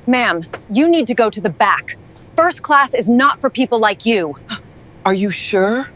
Ma'am, you need to go to the back. First class is not for people like you. Are you sure?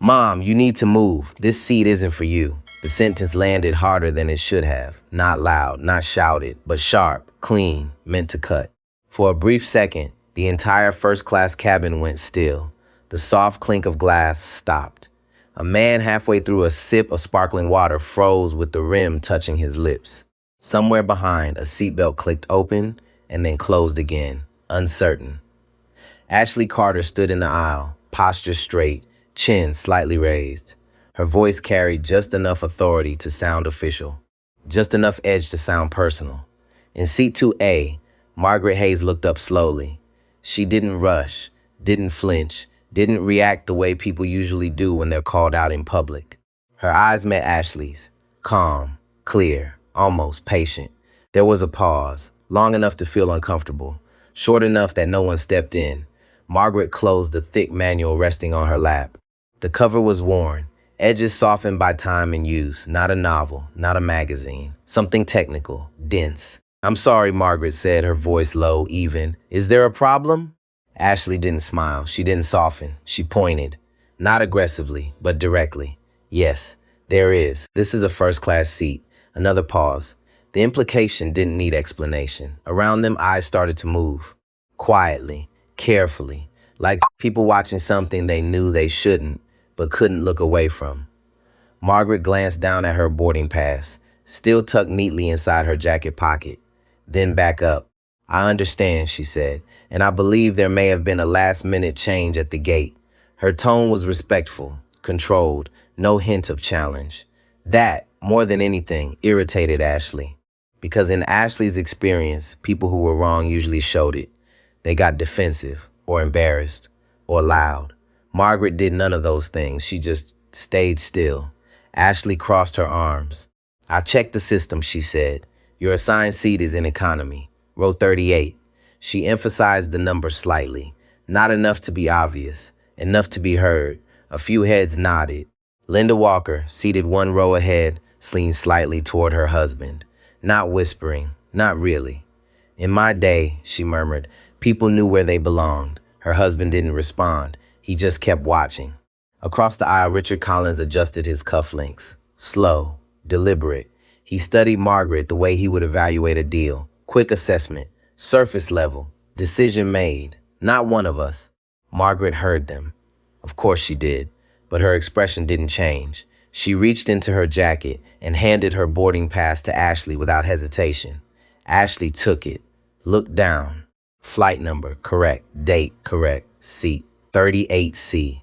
Mom, you need to move. This seat isn't for you. The sentence landed harder than it should have. Not loud, not shouted, but sharp, clean, meant to cut. For a brief second, the entire first-class cabin went still. The soft clink of glass stopped. A man halfway through a sip of sparkling water froze with the rim touching his lips. Somewhere behind, a seatbelt clicked open and then closed again, uncertain. Ashley Carter stood in the aisle, posture straight, chin slightly raised. Her voice carried just enough authority to sound official, just enough edge to sound personal. In seat 2A, Margaret Hayes looked up slowly. She didn't rush, didn't flinch, didn't react the way people usually do when they're called out in public. Her eyes met Ashley's, calm, clear, almost patient. There was a pause, long enough to feel uncomfortable, short enough that no one stepped in. Margaret closed the thick manual resting on her lap. The cover was worn, edges softened by time and use, not a novel, not a magazine, something technical, dense. "I'm sorry," Margaret said, her voice low, even. "Is there a problem?" Ashley didn't smile. She didn't soften. She pointed, not aggressively, but directly. "Yes, there is. This is a first-class seat." Another pause. The implication didn't need explanation. Around them, eyes started to move. Quietly, carefully, like people watching something they knew they shouldn't, but couldn't look away from. Margaret glanced down at her boarding pass, still tucked neatly inside her jacket pocket, then back up. "I understand," she said, "and I believe there may have been a last-minute change at the gate." Her tone was respectful, controlled, no hint of challenge. That, more than anything, irritated Ashley. Because in Ashley's experience, people who were wrong usually showed it. They got defensive, or embarrassed, or loud. Margaret did none of those things. She just stayed still. Ashley crossed her arms. "I checked the system," she said. "Your assigned seat is in economy, row 38. She emphasized the number slightly. Not enough to be obvious, enough to be heard. A few heads nodded. Linda Walker, seated one row ahead, leaned slightly toward her husband. Not whispering, not really. "In my day," she murmured, "people knew where they belonged." Her husband didn't respond. He just kept watching. Across the aisle, Richard Collins adjusted his cufflinks. Slow, deliberate. He studied Margaret the way he would evaluate a deal. Quick assessment, surface level, decision made. "Not one of us." Margaret heard them. Of course she did, but her expression didn't change. She reached into her jacket and handed her boarding pass to Ashley without hesitation. Ashley took it, looked down. Flight number, correct. Date, correct. Seat, 38C.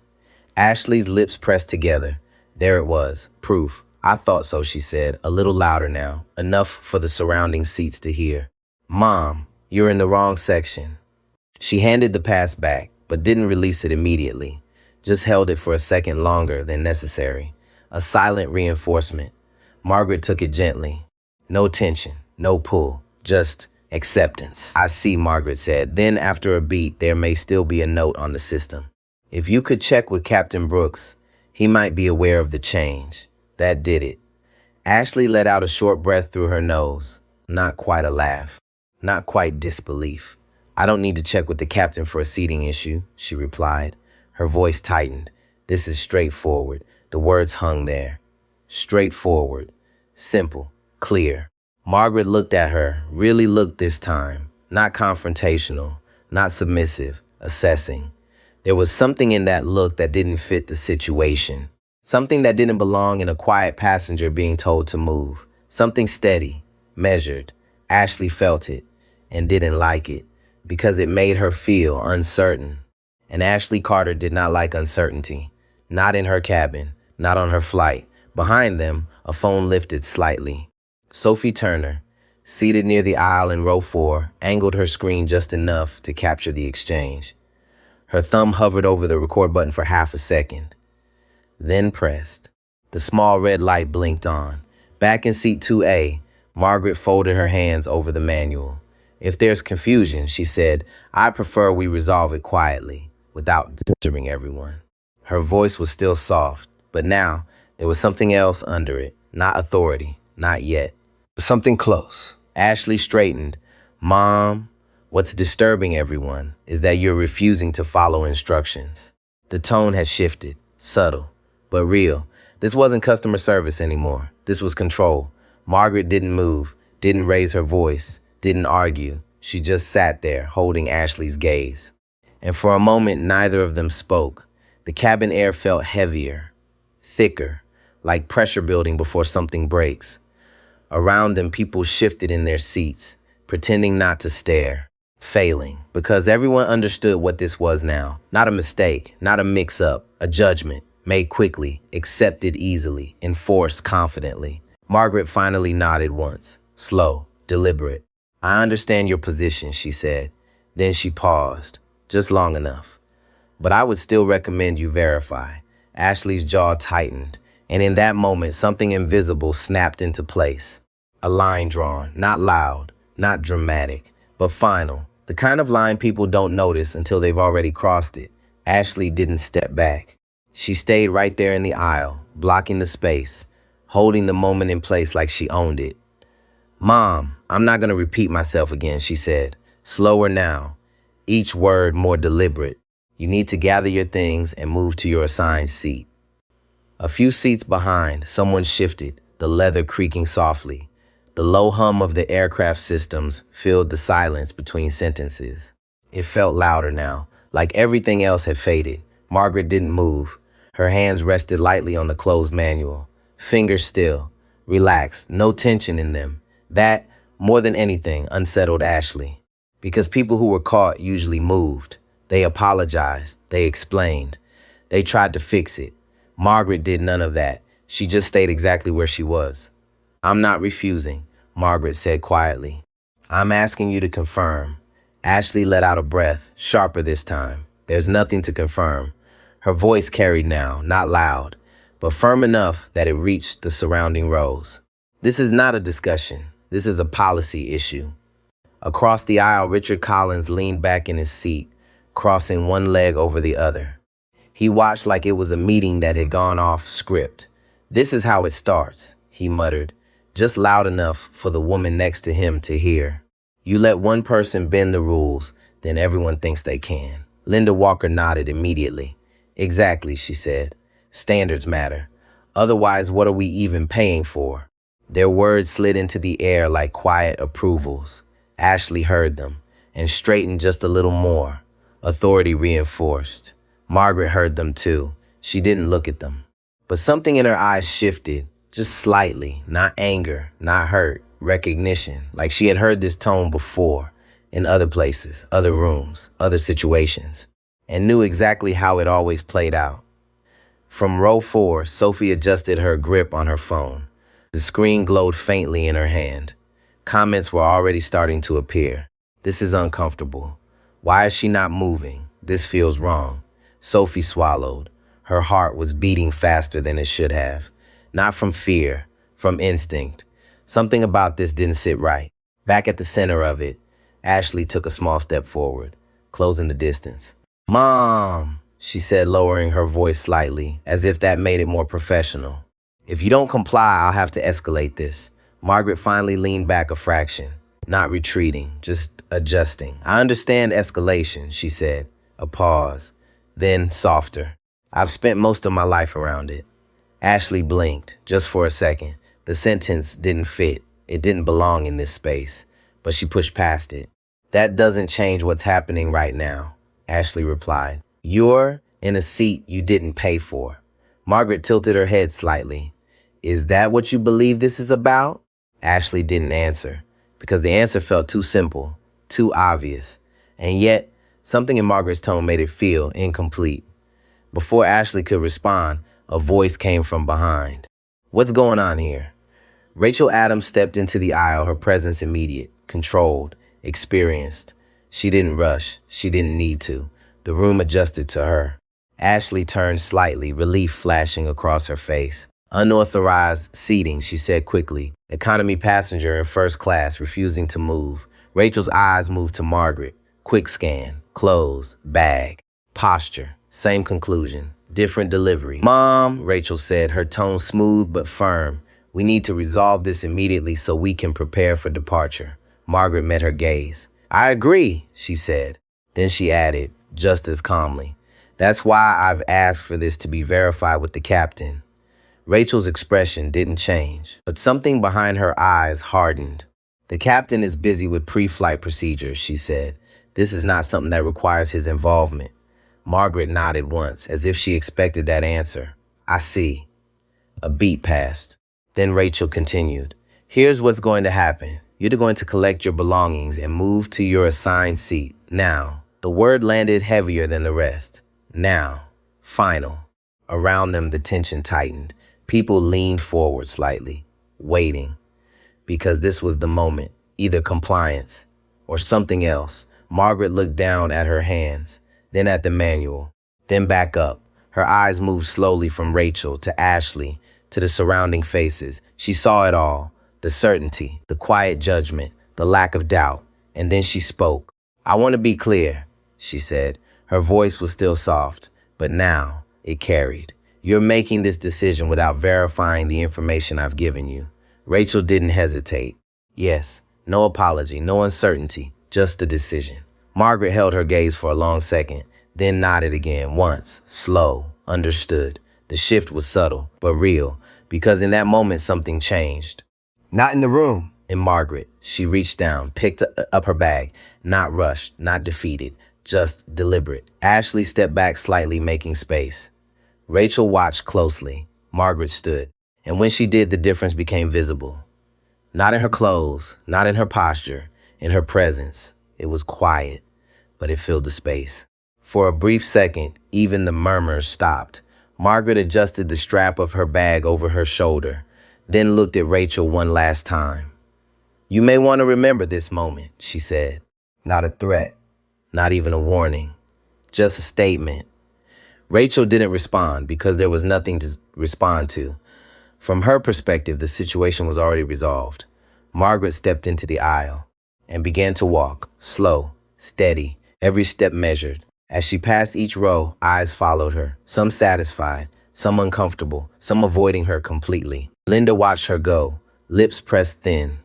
Ashley's lips pressed together. There it was, proof. "I thought so," she said, a little louder now, enough for the surrounding seats to hear. "Mom, you're in the wrong section." She handed the pass back, but didn't release it immediately. Just held it for a second longer than necessary. A silent reinforcement. Margaret took it gently. No tension, no pull, just acceptance. "I see," Margaret said. Then, after a beat, "There may still be a note on the system. If you could check with Captain Brooks, he might be aware of the change." That did it. Ashley let out a short breath through her nose. Not quite a laugh. Not quite disbelief. "I don't need to check with the captain for a seating issue," she replied. Her voice tightened. "This is straightforward." The words hung there. Straightforward. Simple. Clear. Margaret looked at her, really looked this time. Not confrontational, not submissive, assessing. There was something in that look that didn't fit the situation. Something that didn't belong in a quiet passenger being told to move. Something steady, measured. Ashley felt it and didn't like it because it made her feel uncertain. And Ashley Carter did not like uncertainty. Not in her cabin, not on her flight. Behind them, a phone lifted slightly. Sophie Turner, seated near the aisle in row 4, angled her screen just enough to capture the exchange. Her thumb hovered over the record button for half a second, then pressed. The small red light blinked on. Back in seat 2A, Margaret folded her hands over the manual. "If there's confusion," she said, "I prefer we resolve it quietly, without disturbing everyone." Her voice was still soft, but now there was something else under it. Not authority, not yet. Something close. Ashley straightened. Mom, what's disturbing everyone is that you're refusing to follow instructions. The tone had shifted, subtle, but real. This wasn't customer service anymore. This was control. Margaret didn't move, didn't raise her voice, didn't argue. She just sat there, holding Ashley's gaze. And for a moment, neither of them spoke. The cabin air felt heavier, thicker, like pressure building before something breaks. Around them, people shifted in their seats, pretending not to stare, failing, because everyone understood what this was now. Not a mistake, not a mix-up, a judgment, made quickly, accepted easily, enforced confidently. Margaret finally nodded once, slow, deliberate. I understand your position, she said. Then she paused, just long enough. But I would still recommend you verify. Ashley's jaw tightened, and in that moment, something invisible snapped into place. A line drawn, not loud, not dramatic, but final. The kind of line people don't notice until they've already crossed it. Ashley didn't step back. She stayed right there in the aisle, blocking the space, holding the moment in place like she owned it. Mom, I'm not going to repeat myself again, she said. Slower now, each word more deliberate. You need to gather your things and move to your assigned seat. A few seats behind, someone shifted, the leather creaking softly. The low hum of the aircraft systems filled the silence between sentences. It felt louder now, like everything else had faded. Margaret didn't move. Her hands rested lightly on the closed manual. Fingers still, relaxed, no tension in them. That, more than anything, unsettled Ashley. Because people who were caught usually moved. They apologized. They explained. They tried to fix it. Margaret did none of that. She just stayed exactly where she was. I'm not refusing, Margaret said quietly. I'm asking you to confirm. Ashley let out a breath, sharper this time. There's nothing to confirm. Her voice carried now, not loud, but firm enough that it reached the surrounding rows. This is not a discussion. This is a policy issue. Across the aisle, Richard Collins leaned back in his seat, crossing one leg over the other. He watched like it was a meeting that had gone off script. This is how it starts, he muttered, just loud enough for the woman next to him to hear. You let one person bend the rules, then everyone thinks they can. Linda Walker nodded immediately. Exactly, she said. Standards matter. Otherwise, what are we even paying for? Their words slid into the air like quiet approvals. Ashley heard them and straightened just a little more. Authority reinforced. Margaret heard them too. She didn't look at them. But something in her eyes shifted, just slightly, not anger, not hurt, recognition, like she had heard this tone before, in other places, other rooms, other situations, and knew exactly how it always played out. From row 4, Sophie adjusted her grip on her phone. The screen glowed faintly in her hand. Comments were already starting to appear. This is uncomfortable. Why is she not moving? This feels wrong. Sophie swallowed. Her heart was beating faster than it should have. Not from fear, from instinct. Something about this didn't sit right. Back at the center of it, Ashley took a small step forward, closing the distance. Mom, she said, lowering her voice slightly, as if that made it more professional. If you don't comply, I'll have to escalate this. Margaret finally leaned back a fraction, not retreating, just adjusting. I understand escalation, she said. A pause. Then softer. I've spent most of my life around it. Ashley blinked, just for a second. The sentence didn't fit. It didn't belong in this space. But she pushed past it. That doesn't change what's happening right now, Ashley replied. You're in a seat you didn't pay for. Margaret tilted her head slightly. Is that what you believe this is about? Ashley didn't answer, because the answer felt too simple, too obvious. And yet, something in Margaret's tone made it feel incomplete. Before Ashley could respond, a voice came from behind. What's going on here? Rachel Adams stepped into the aisle, her presence immediate, controlled, experienced. She didn't rush. She didn't need to. The room adjusted to her. Ashley turned slightly, relief flashing across her face. Unauthorized seating, she said quickly. Economy passenger in first class, refusing to move. Rachel's eyes moved to Margaret. Quick scan, clothes, bag, posture. Same conclusion, different delivery. Mom, Rachel said, her tone smooth but firm. We need to resolve this immediately so we can prepare for departure. Margaret met her gaze. I agree, she said. Then she added, just as calmly, that's why I've asked for this to be verified with the captain. Rachel's expression didn't change, but something behind her eyes hardened. The captain is busy with pre-flight procedures, she said. This is not something that requires his involvement. Margaret nodded once, as if she expected that answer. I see. A beat passed. Then Rachel continued. Here's what's going to happen. You're going to collect your belongings and move to your assigned seat. Now. The word landed heavier than the rest. Now. Final. Around them, the tension tightened. People leaned forward slightly, waiting, because this was the moment, either compliance or something else. Margaret looked down at her hands, then at the manual, then back up. Her eyes moved slowly from Rachel to Ashley to the surrounding faces. She saw it all, the certainty, the quiet judgment, the lack of doubt, and then she spoke. I want to be clear, she said. Her voice was still soft, but now it carried. You're making this decision without verifying the information I've given you. Rachel didn't hesitate. Yes, no apology, no uncertainty, just a decision. Margaret held her gaze for a long second, then nodded again once, slow, understood. The shift was subtle, but real, because in that moment something changed. Not in the room. In Margaret, she reached down, picked up her bag, not rushed, not defeated, just deliberate. Ashley stepped back slightly, making space. Rachel watched closely. Margaret stood, and when she did, the difference became visible. Not in her clothes, not in her posture, in her presence. It was quiet, but it filled the space. For a brief second, even the murmurs stopped. Margaret adjusted the strap of her bag over her shoulder, then looked at Rachel one last time. You may want to remember this moment, she said. Not a threat, not even a warning, just a statement. Rachel didn't respond because there was nothing to respond to. From her perspective, the situation was already resolved. Margaret stepped into the aisle and began to walk, slow, steady, every step measured. As she passed each row, eyes followed her, some satisfied, some uncomfortable, some avoiding her completely. Linda watched her go, lips pressed thin.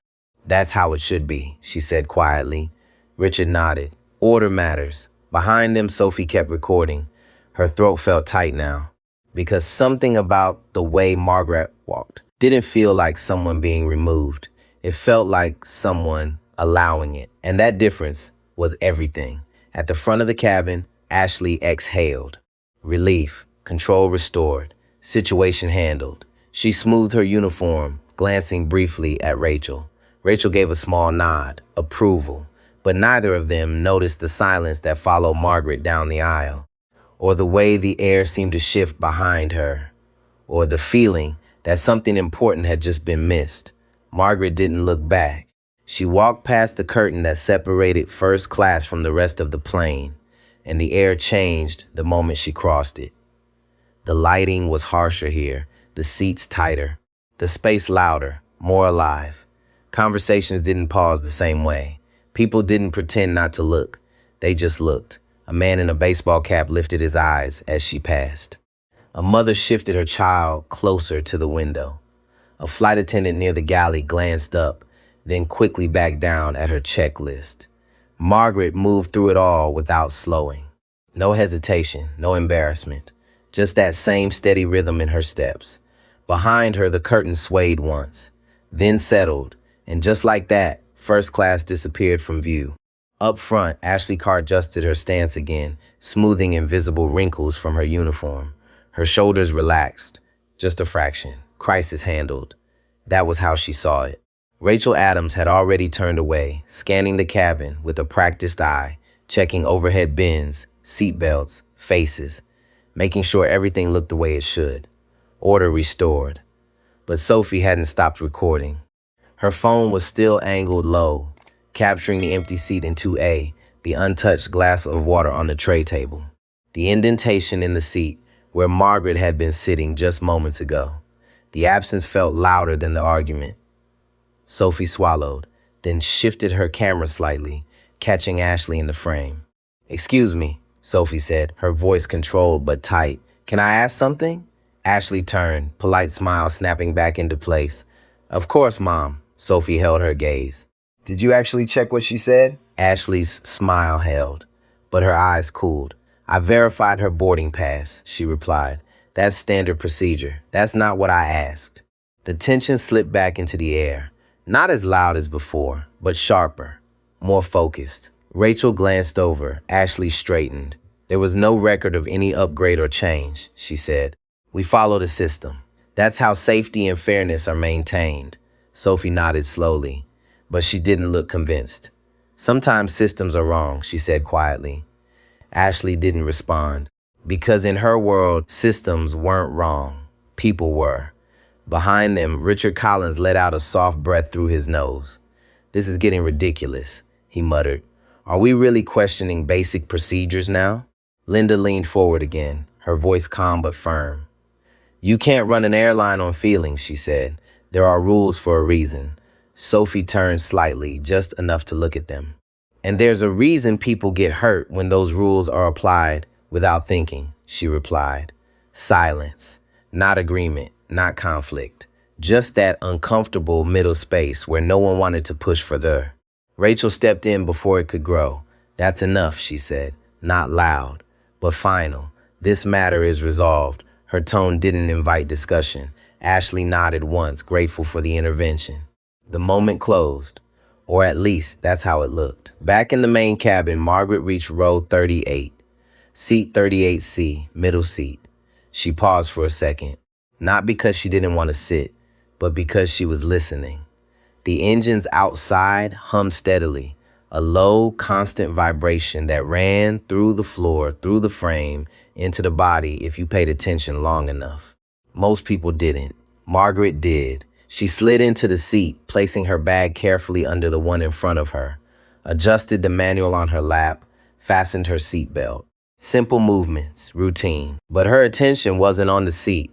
That's how it should be, she said quietly. Richard nodded. Order matters. Behind them, Sophie kept recording. Her throat felt tight now, because something about the way Margaret walked didn't feel like someone being removed. It felt like someone allowing it. And that difference was everything. At the front of the cabin, Ashley exhaled. Relief, control restored, situation handled. She smoothed her uniform, glancing briefly at Rachel. Rachel gave a small nod, approval, but neither of them noticed the silence that followed Margaret down the aisle, or the way the air seemed to shift behind her, or the feeling that something important had just been missed. Margaret didn't look back. She walked past the curtain that separated first class from the rest of the plane, and the air changed the moment she crossed it. The lighting was harsher here, the seats tighter, the space louder, more alive. Conversations didn't pause the same way. People didn't pretend not to look. They just looked. A man in a baseball cap lifted his eyes as she passed. A mother shifted her child closer to the window. A flight attendant near the galley glanced up, then quickly back down at her checklist. Margaret moved through it all without slowing. No hesitation, no embarrassment, just that same steady rhythm in her steps. Behind her, the curtain swayed once, then settled, and just like that, first class disappeared from view. Up front, Ashley Carr adjusted her stance again, smoothing invisible wrinkles from her uniform. Her shoulders relaxed, just a fraction. Crisis handled. That was how she saw it. Rachel Adams had already turned away, scanning the cabin with a practiced eye, checking overhead bins, seatbelts, faces, making sure everything looked the way it should. Order restored. But Sophie hadn't stopped recording. Her phone was still angled low, capturing the empty seat in 2A, the untouched glass of water on the tray table, the indentation in the seat where Margaret had been sitting just moments ago. The absence felt louder than the argument. Sophie swallowed, then shifted her camera slightly, catching Ashley in the frame. Excuse me, Sophie said, her voice controlled but tight. Can I ask something? Ashley turned, polite smile snapping back into place. Of course, Mom. Sophie held her gaze. Did you actually check what she said? Ashley's smile held, but her eyes cooled. I verified her boarding pass, she replied. That's standard procedure. That's not what I asked. The tension slipped back into the air. Not as loud as before, but sharper, more focused. Rachel glanced over. Ashley straightened. There was no record of any upgrade or change, she said. We follow the system. That's how safety and fairness are maintained. Sophie nodded slowly, but she didn't look convinced. Sometimes systems are wrong, she said quietly. Ashley didn't respond, because in her world, systems weren't wrong. People were. Behind them, Richard Collins let out a soft breath through his nose. This is getting ridiculous, he muttered. Are we really questioning basic procedures now? Linda leaned forward again, her voice calm but firm. You can't run an airline on feelings, she said. There are rules for a reason. Sophie turned slightly, just enough to look at them. And there's a reason people get hurt when those rules are applied without thinking, she replied. Silence, not agreement, not conflict. Just that uncomfortable middle space where no one wanted to push further. Rachel stepped in before it could grow. That's enough, she said, not loud, but final. This matter is resolved. Her tone didn't invite discussion. Ashley nodded once, grateful for the intervention. The moment closed, or at least that's how it looked. Back in the main cabin, Margaret reached row 38, seat 38C, middle seat. She paused for a second, not because she didn't want to sit, but because she was listening. The engines outside hummed steadily, a low, constant vibration that ran through the floor, through the frame, into the body if you paid attention long enough. Most people didn't. Margaret did. She slid into the seat, placing her bag carefully under the one in front of her, adjusted the manual on her lap, fastened her seatbelt. Simple movements, routine. But her attention wasn't on the seat.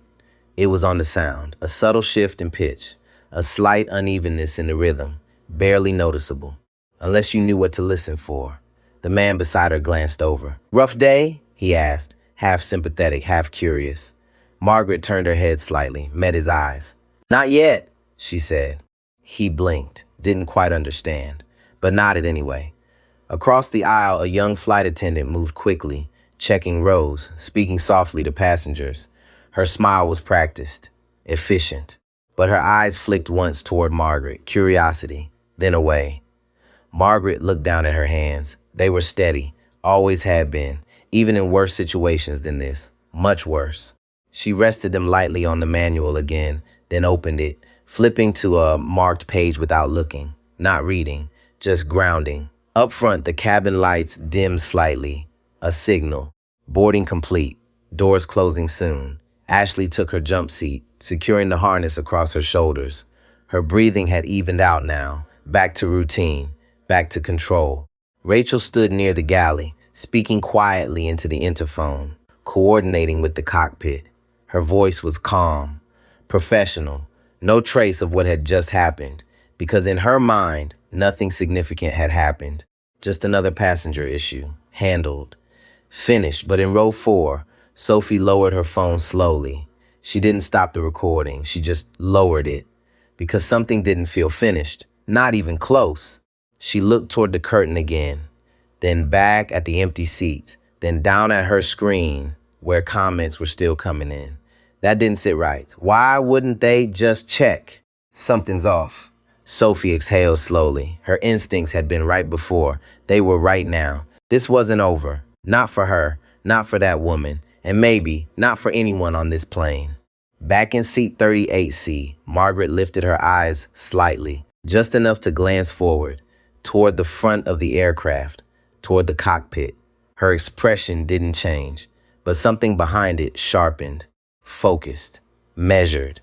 It was on the sound, a subtle shift in pitch, a slight unevenness in the rhythm, barely noticeable, unless you knew what to listen for. The man beside her glanced over. Rough day? He asked, half sympathetic, half curious. Margaret turned her head slightly, met his eyes. Not yet, she said. He blinked, didn't quite understand, but nodded anyway. Across the aisle, a young flight attendant moved quickly, checking rows, speaking softly to passengers. Her smile was practiced, efficient, but her eyes flicked once toward Margaret, curiosity, then away. Margaret looked down at her hands. They were steady, always had been, even in worse situations than this, much worse. She rested them lightly on the manual again, then opened it, flipping to a marked page without looking, not reading, just grounding. Up front, the cabin lights dimmed slightly, a signal. Boarding complete, doors closing soon. Ashley took her jump seat, securing the harness across her shoulders. Her breathing had evened out now, back to routine, back to control. Rachel stood near the galley, speaking quietly into the interphone, coordinating with the cockpit. Her voice was calm, professional, no trace of what had just happened, because in her mind, nothing significant had happened. Just another passenger issue, handled, finished. But in row 4, Sophie lowered her phone slowly. She didn't stop the recording, she just lowered it, because something didn't feel finished, not even close. She looked toward the curtain again, then back at the empty seats, then down at her screen where comments were still coming in. That didn't sit right. Why wouldn't they just check? Something's off. Sophie exhaled slowly. Her instincts had been right before. They were right now. This wasn't over. Not for her, not for that woman, and maybe not for anyone on this plane. Back in seat 38C, Margaret lifted her eyes slightly, just enough to glance forward, toward the front of the aircraft, toward the cockpit. Her expression didn't change, but something behind it sharpened, focused, measured,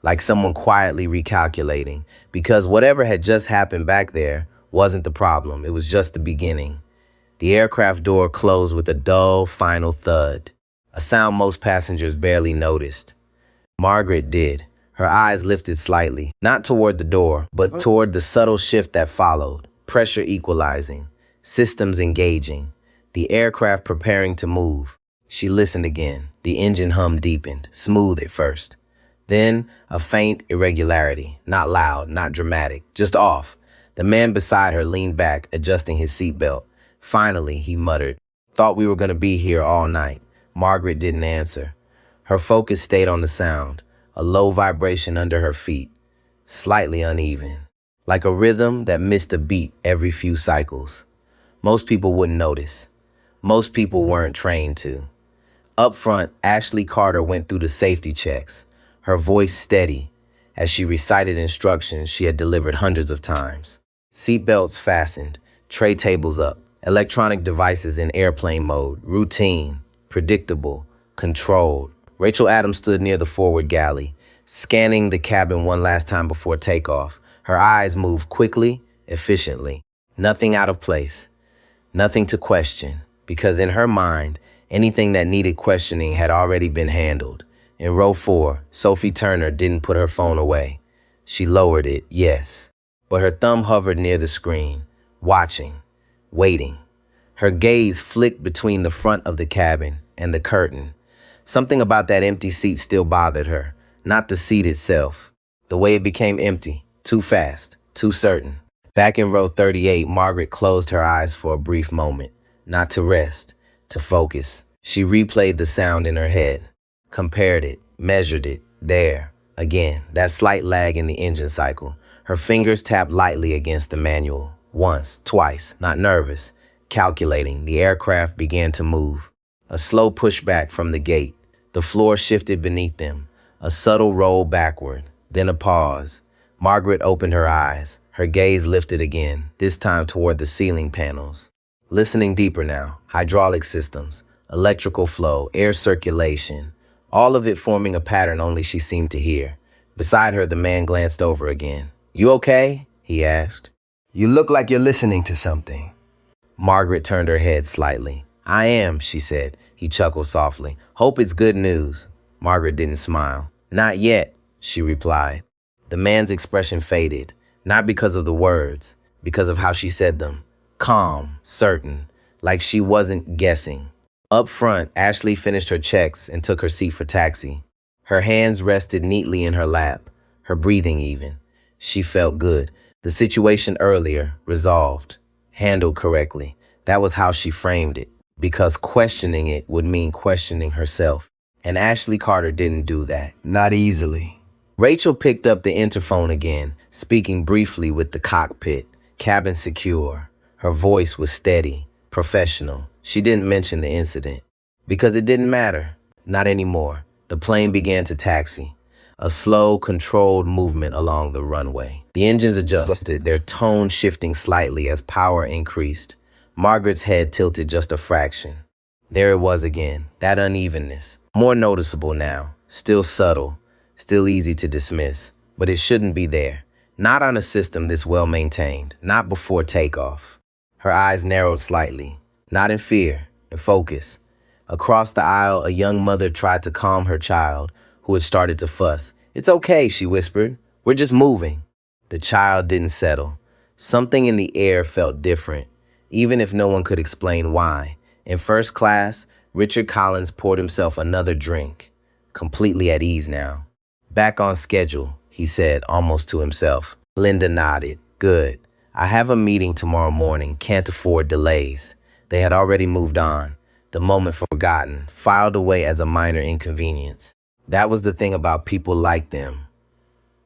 like someone quietly recalculating, because whatever had just happened back there wasn't the problem. It was just the beginning. The aircraft door closed with a dull, final thud, a sound most passengers barely noticed. Margaret did. Her eyes lifted slightly, not toward the door, but toward the subtle shift that followed, pressure equalizing, systems engaging, the aircraft preparing to move. She listened again. The engine hum deepened, smooth at first, Then a faint irregularity, not loud, not dramatic, just off. The man beside her leaned back, adjusting his seatbelt. Finally, he muttered, "Thought we were going to be here all night." Margaret didn't answer. Her focus stayed on the sound, a low vibration under her feet, slightly uneven, like a rhythm that missed a beat every few cycles. Most people wouldn't notice. Most people weren't trained to. Up front, Ashley Carter went through the safety checks, her voice steady as she recited instructions she had delivered hundreds of times. Seatbelts fastened, tray tables up, electronic devices in airplane mode, routine, predictable, controlled. Rachel Adams stood near the forward galley, scanning the cabin one last time before takeoff. Her eyes moved quickly, efficiently. Nothing out of place, nothing to question, because in her mind, anything that needed questioning had already been handled. In row 4, Sophie Turner didn't put her phone away. She lowered it, yes, but her thumb hovered near the screen, watching, waiting. Her gaze flicked between the front of the cabin and the curtain. Something about that empty seat still bothered her, not the seat itself. The way it became empty, too fast, too certain. Back in row 38, Margaret closed her eyes for a brief moment, not to rest, to focus. She replayed the sound in her head, compared it, measured it, there, again, that slight lag in the engine cycle. Her fingers tapped lightly against the manual, once, twice, not nervous. Calculating, the aircraft began to move. A slow pushback from the gate. The floor shifted beneath them. A subtle roll backward, then a pause. Margaret opened her eyes. Her gaze lifted again, this time toward the ceiling panels. Listening deeper now, hydraulic systems, electrical flow, air circulation, all of it forming a pattern only she seemed to hear. Beside her, the man glanced over again. "You okay?" he asked. "You look like you're listening to something." Margaret turned her head slightly. "I am," she said. He chuckled softly. "Hope it's good news." Margaret didn't smile. "Not yet," she replied. The man's expression faded, not because of the words, because of how she said them. Calm, certain, like she wasn't guessing. Up front, Ashley finished her checks and took her seat for taxi. Her hands rested neatly in her lap, her breathing even. She felt good. The situation earlier, resolved, handled correctly. That was how she framed it, because questioning it would mean questioning herself. And Ashley Carter didn't do that. Not easily. Rachel picked up the interphone again, speaking briefly with the cockpit. Cabin secure. Her voice was steady, professional. She didn't mention the incident, because it didn't matter. Not anymore. The plane began to taxi. A slow, controlled movement along the runway. The engines adjusted, their tone shifting slightly as power increased. Margaret's head tilted just a fraction. There it was again, that unevenness. More noticeable now, still subtle, still easy to dismiss, but it shouldn't be there. Not on a system this well maintained, not before takeoff. Her eyes narrowed slightly, not in fear, in focus. Across the aisle, a young mother tried to calm her child, who had started to fuss. "It's okay," she whispered. "We're just moving." The child didn't settle. Something in the air felt different, even if no one could explain why. In first class, Richard Collins poured himself another drink, completely at ease now. "Back on schedule," he said, almost to himself. Linda nodded. "Good. I have a meeting tomorrow morning. Can't afford delays." They had already moved on. The moment forgotten, filed away as a minor inconvenience. That was the thing about people like them.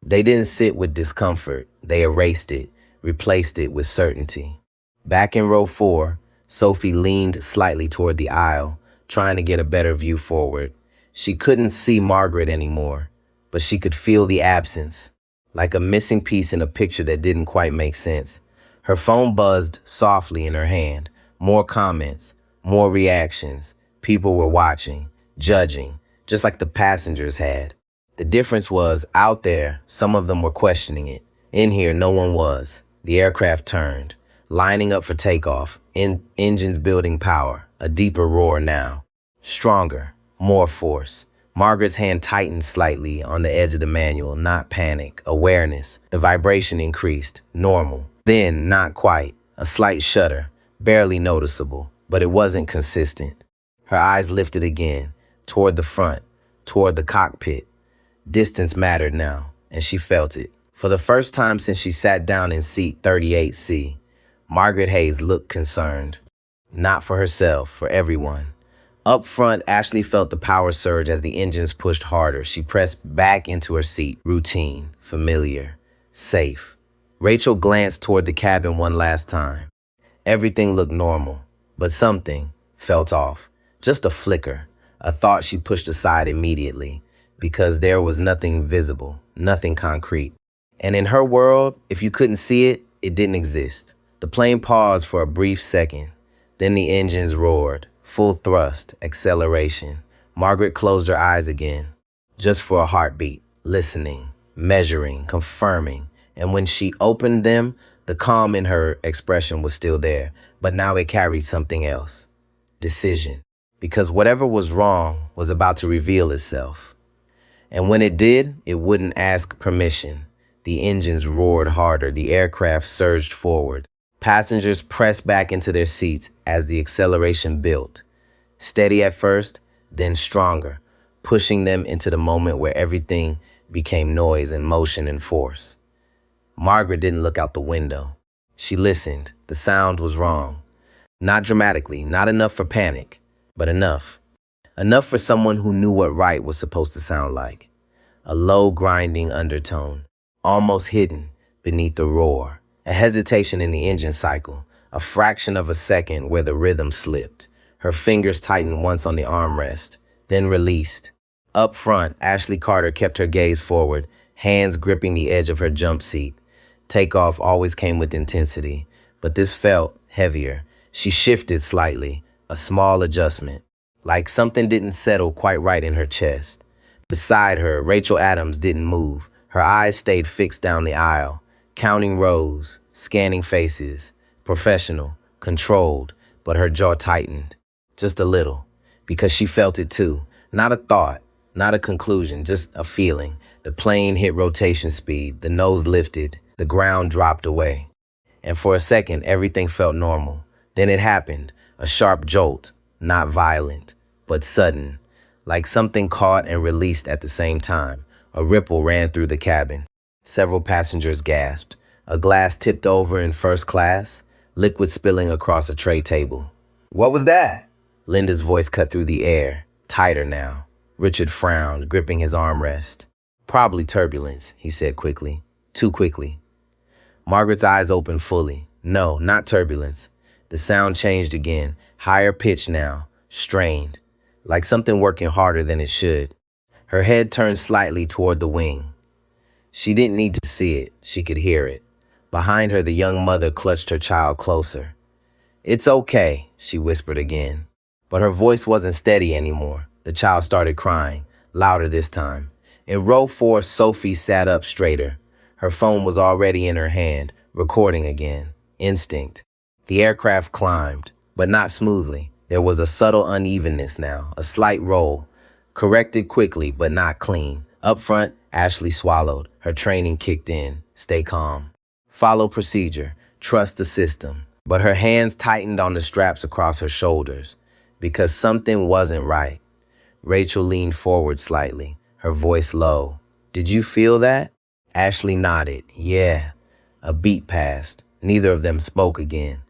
They didn't sit with discomfort. They erased it, replaced it with certainty. Back in row 4, Sophie leaned slightly toward the aisle, trying to get a better view forward. She couldn't see Margaret anymore, but she could feel the absence, like a missing piece in a picture that didn't quite make sense. Her phone buzzed softly in her hand. More comments, more reactions. People were watching, judging, just like the passengers had. The difference was, out there, some of them were questioning it. In here, no one was. The aircraft turned, lining up for takeoff, engines building power, a deeper roar now. Stronger, more force. Margaret's hand tightened slightly on the edge of the manual, not panic, awareness. The vibration increased, normal. Then, not quite, a slight shudder, barely noticeable, but it wasn't consistent. Her eyes lifted again, toward the front, toward the cockpit. Distance mattered now, and she felt it. For the first time since she sat down in seat 38C, Margaret Hayes looked concerned. Not for herself, for everyone. Up front, Ashley felt the power surge as the engines pushed harder. She pressed back into her seat. Routine, familiar, safe. Rachel glanced toward the cabin one last time. Everything looked normal, but something felt off. Just a flicker, a thought she pushed aside immediately, because there was nothing visible, nothing concrete. And in her world, if you couldn't see it, it didn't exist. The plane paused for a brief second. Then the engines roared. Full thrust, acceleration. Margaret closed her eyes again, just for a heartbeat, listening, measuring, confirming. And when she opened them, the calm in her expression was still there, but now it carried something else. Decision. Because whatever was wrong was about to reveal itself. And when it did, it wouldn't ask permission. The engines roared harder, the aircraft surged forward. Passengers pressed back into their seats as the acceleration built. Steady at first, then stronger, pushing them into the moment where everything became noise and motion and force. Margaret didn't look out the window. She listened. The sound was wrong. Not dramatically, not enough for panic, but enough. Enough for someone who knew what right was supposed to sound like. A low grinding undertone, almost hidden beneath the roar. A hesitation in the engine cycle, a fraction of a second where the rhythm slipped. Her fingers tightened once on the armrest, then released. Up front, Ashley Carter kept her gaze forward, hands gripping the edge of her jump seat. Takeoff always came with intensity, but this felt heavier. She shifted slightly, a small adjustment, like something didn't settle quite right in her chest. Beside her, Rachel Adams didn't move. Her eyes stayed fixed down the aisle, counting rows, scanning faces, professional, controlled, but her jaw tightened. Just a little, because she felt it too. Not a thought, not a conclusion, just a feeling. The plane hit rotation speed, the nose lifted, the ground dropped away. And for a second, everything felt normal. Then it happened, a sharp jolt, not violent, but sudden, like something caught and released at the same time. A ripple ran through the cabin. Several passengers gasped. A glass tipped over in first class, liquid spilling across a tray table. What was that? Linda's voice cut through the air, tighter now. Richard frowned, gripping his armrest. Probably turbulence, he said quickly. Too quickly. Margaret's eyes opened fully. No, not turbulence. The sound changed again, higher pitched now, strained, like something working harder than it should. Her head turned slightly toward the wing. She didn't need to see it, she could hear it. Behind her, the young mother clutched her child closer. It's okay, she whispered again. But her voice wasn't steady anymore. The child started crying, louder this time. In row 4, Sophie sat up straighter. Her phone was already in her hand, recording again. Instinct. The aircraft climbed, but not smoothly. There was a subtle unevenness now, a slight roll. Corrected quickly, but not clean. Up front, Ashley swallowed. Her training kicked in. Stay calm. Follow procedure. Trust the system. But her hands tightened on the straps across her shoulders, because something wasn't right. Rachel leaned forward slightly, her voice low. Did you feel that? Ashley nodded. Yeah. A beat passed. Neither of them spoke again,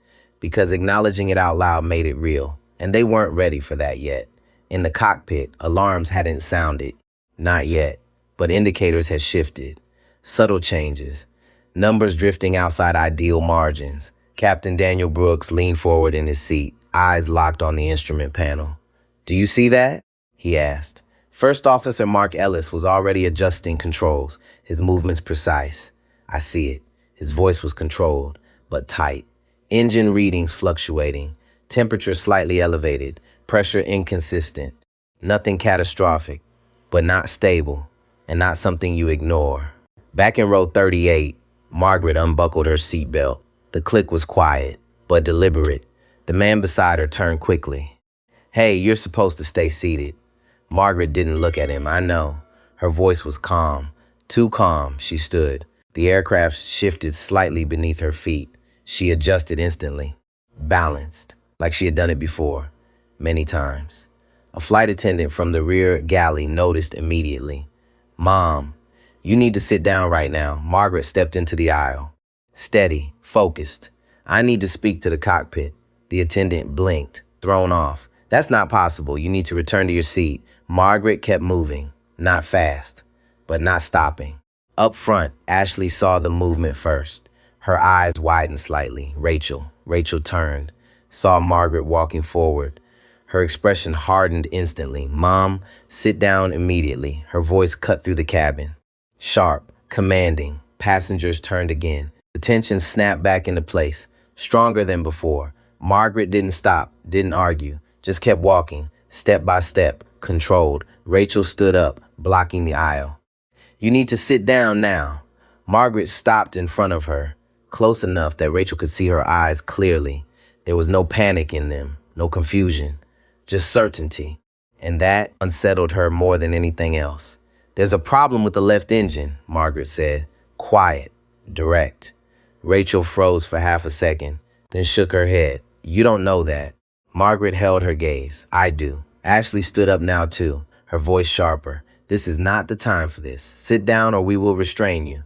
because acknowledging it out loud made it real, and they weren't ready for that yet. In the cockpit, alarms hadn't sounded. Not yet, but indicators had shifted. Subtle changes. Numbers drifting outside ideal margins. Captain Daniel Brooks leaned forward in his seat, eyes locked on the instrument panel. Do you see that? He asked. First Officer Mark Ellis was already adjusting controls, his movements precise. I see it. His voice was controlled, but tight. Engine readings fluctuating, temperature slightly elevated, pressure inconsistent. Nothing catastrophic, but not stable, and not something you ignore. Back in row 38, Margaret unbuckled her seatbelt. The click was quiet, but deliberate. The man beside her turned quickly. Hey, you're supposed to stay seated. Margaret didn't look at him, I know. Her voice was calm. Too calm, she stood. The aircraft shifted slightly beneath her feet. She adjusted instantly. Balanced, like she had done it before. Many times. A flight attendant from the rear galley noticed immediately. Mom, you need to sit down right now. Margaret stepped into the aisle. Steady, focused. I need to speak to the cockpit. The attendant blinked, thrown off. That's not possible. You need to return to your seat. Margaret kept moving, not fast, but not stopping. Up front, Ashley saw the movement first. Her eyes widened slightly. Rachel turned, saw Margaret walking forward. Her expression hardened instantly. Mom, sit down immediately. Her voice cut through the cabin. Sharp, commanding. Passengers turned again. The tension snapped back into place, stronger than before. Margaret didn't stop, didn't argue, just kept walking, step by step, controlled. Rachel stood up, blocking the aisle. You need to sit down now. Margaret stopped in front of her, close enough that Rachel could see her eyes clearly. There was no panic in them, no confusion, just certainty. And that unsettled her more than anything else. There's a problem with the left engine, Margaret said. Quiet, direct. Rachel froze for half a second, then shook her head. You don't know that. Margaret held her gaze. I do. Ashley stood up now too, her voice sharper. This is not the time for this. Sit down or we will restrain you.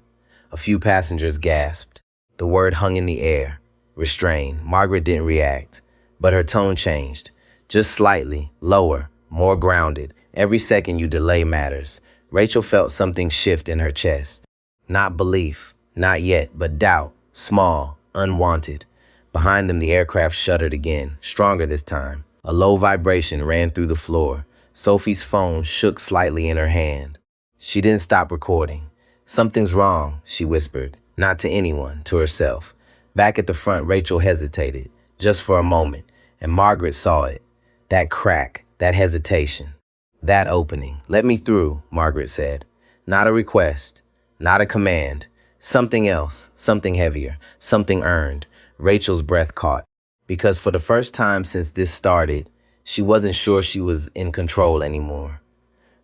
A few passengers gasped. The word hung in the air. Restrain. Margaret didn't react, but her tone changed. Just slightly, lower, more grounded. Every second you delay matters. Rachel felt something shift in her chest. Not belief, not yet, but doubt, small, unwanted. Behind them, the aircraft shuddered again, stronger this time. A low vibration ran through the floor. Sophie's phone shook slightly in her hand. She didn't stop recording. Something's wrong, she whispered, not to anyone, to herself. Back at the front, Rachel hesitated, just for a moment, and Margaret saw it. That crack, that hesitation, that opening. Let me through, Margaret said. Not a request, not a command. Something else, something heavier, something earned. Rachel's breath caught, because for the first time since this started, she wasn't sure she was in control anymore.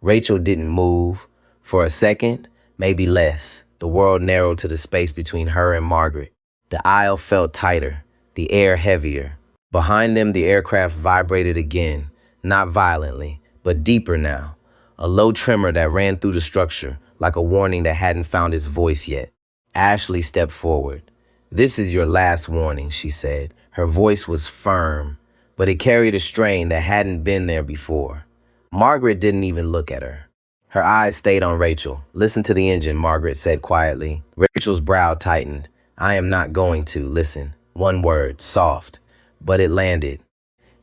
Rachel didn't move. For a second, maybe less, the world narrowed to the space between her and Margaret. The aisle felt tighter, the air heavier. Behind them, the aircraft vibrated again, not violently, but deeper now. A low tremor that ran through the structure, like a warning that hadn't found its voice yet. Ashley stepped forward. This is your last warning, she said. Her voice was firm, but it carried a strain that hadn't been there before. Margaret didn't even look at her. Her eyes stayed on Rachel. Listen to the engine, Margaret said quietly. Rachel's brow tightened. I am not going to. Listen. One word, soft. But it landed,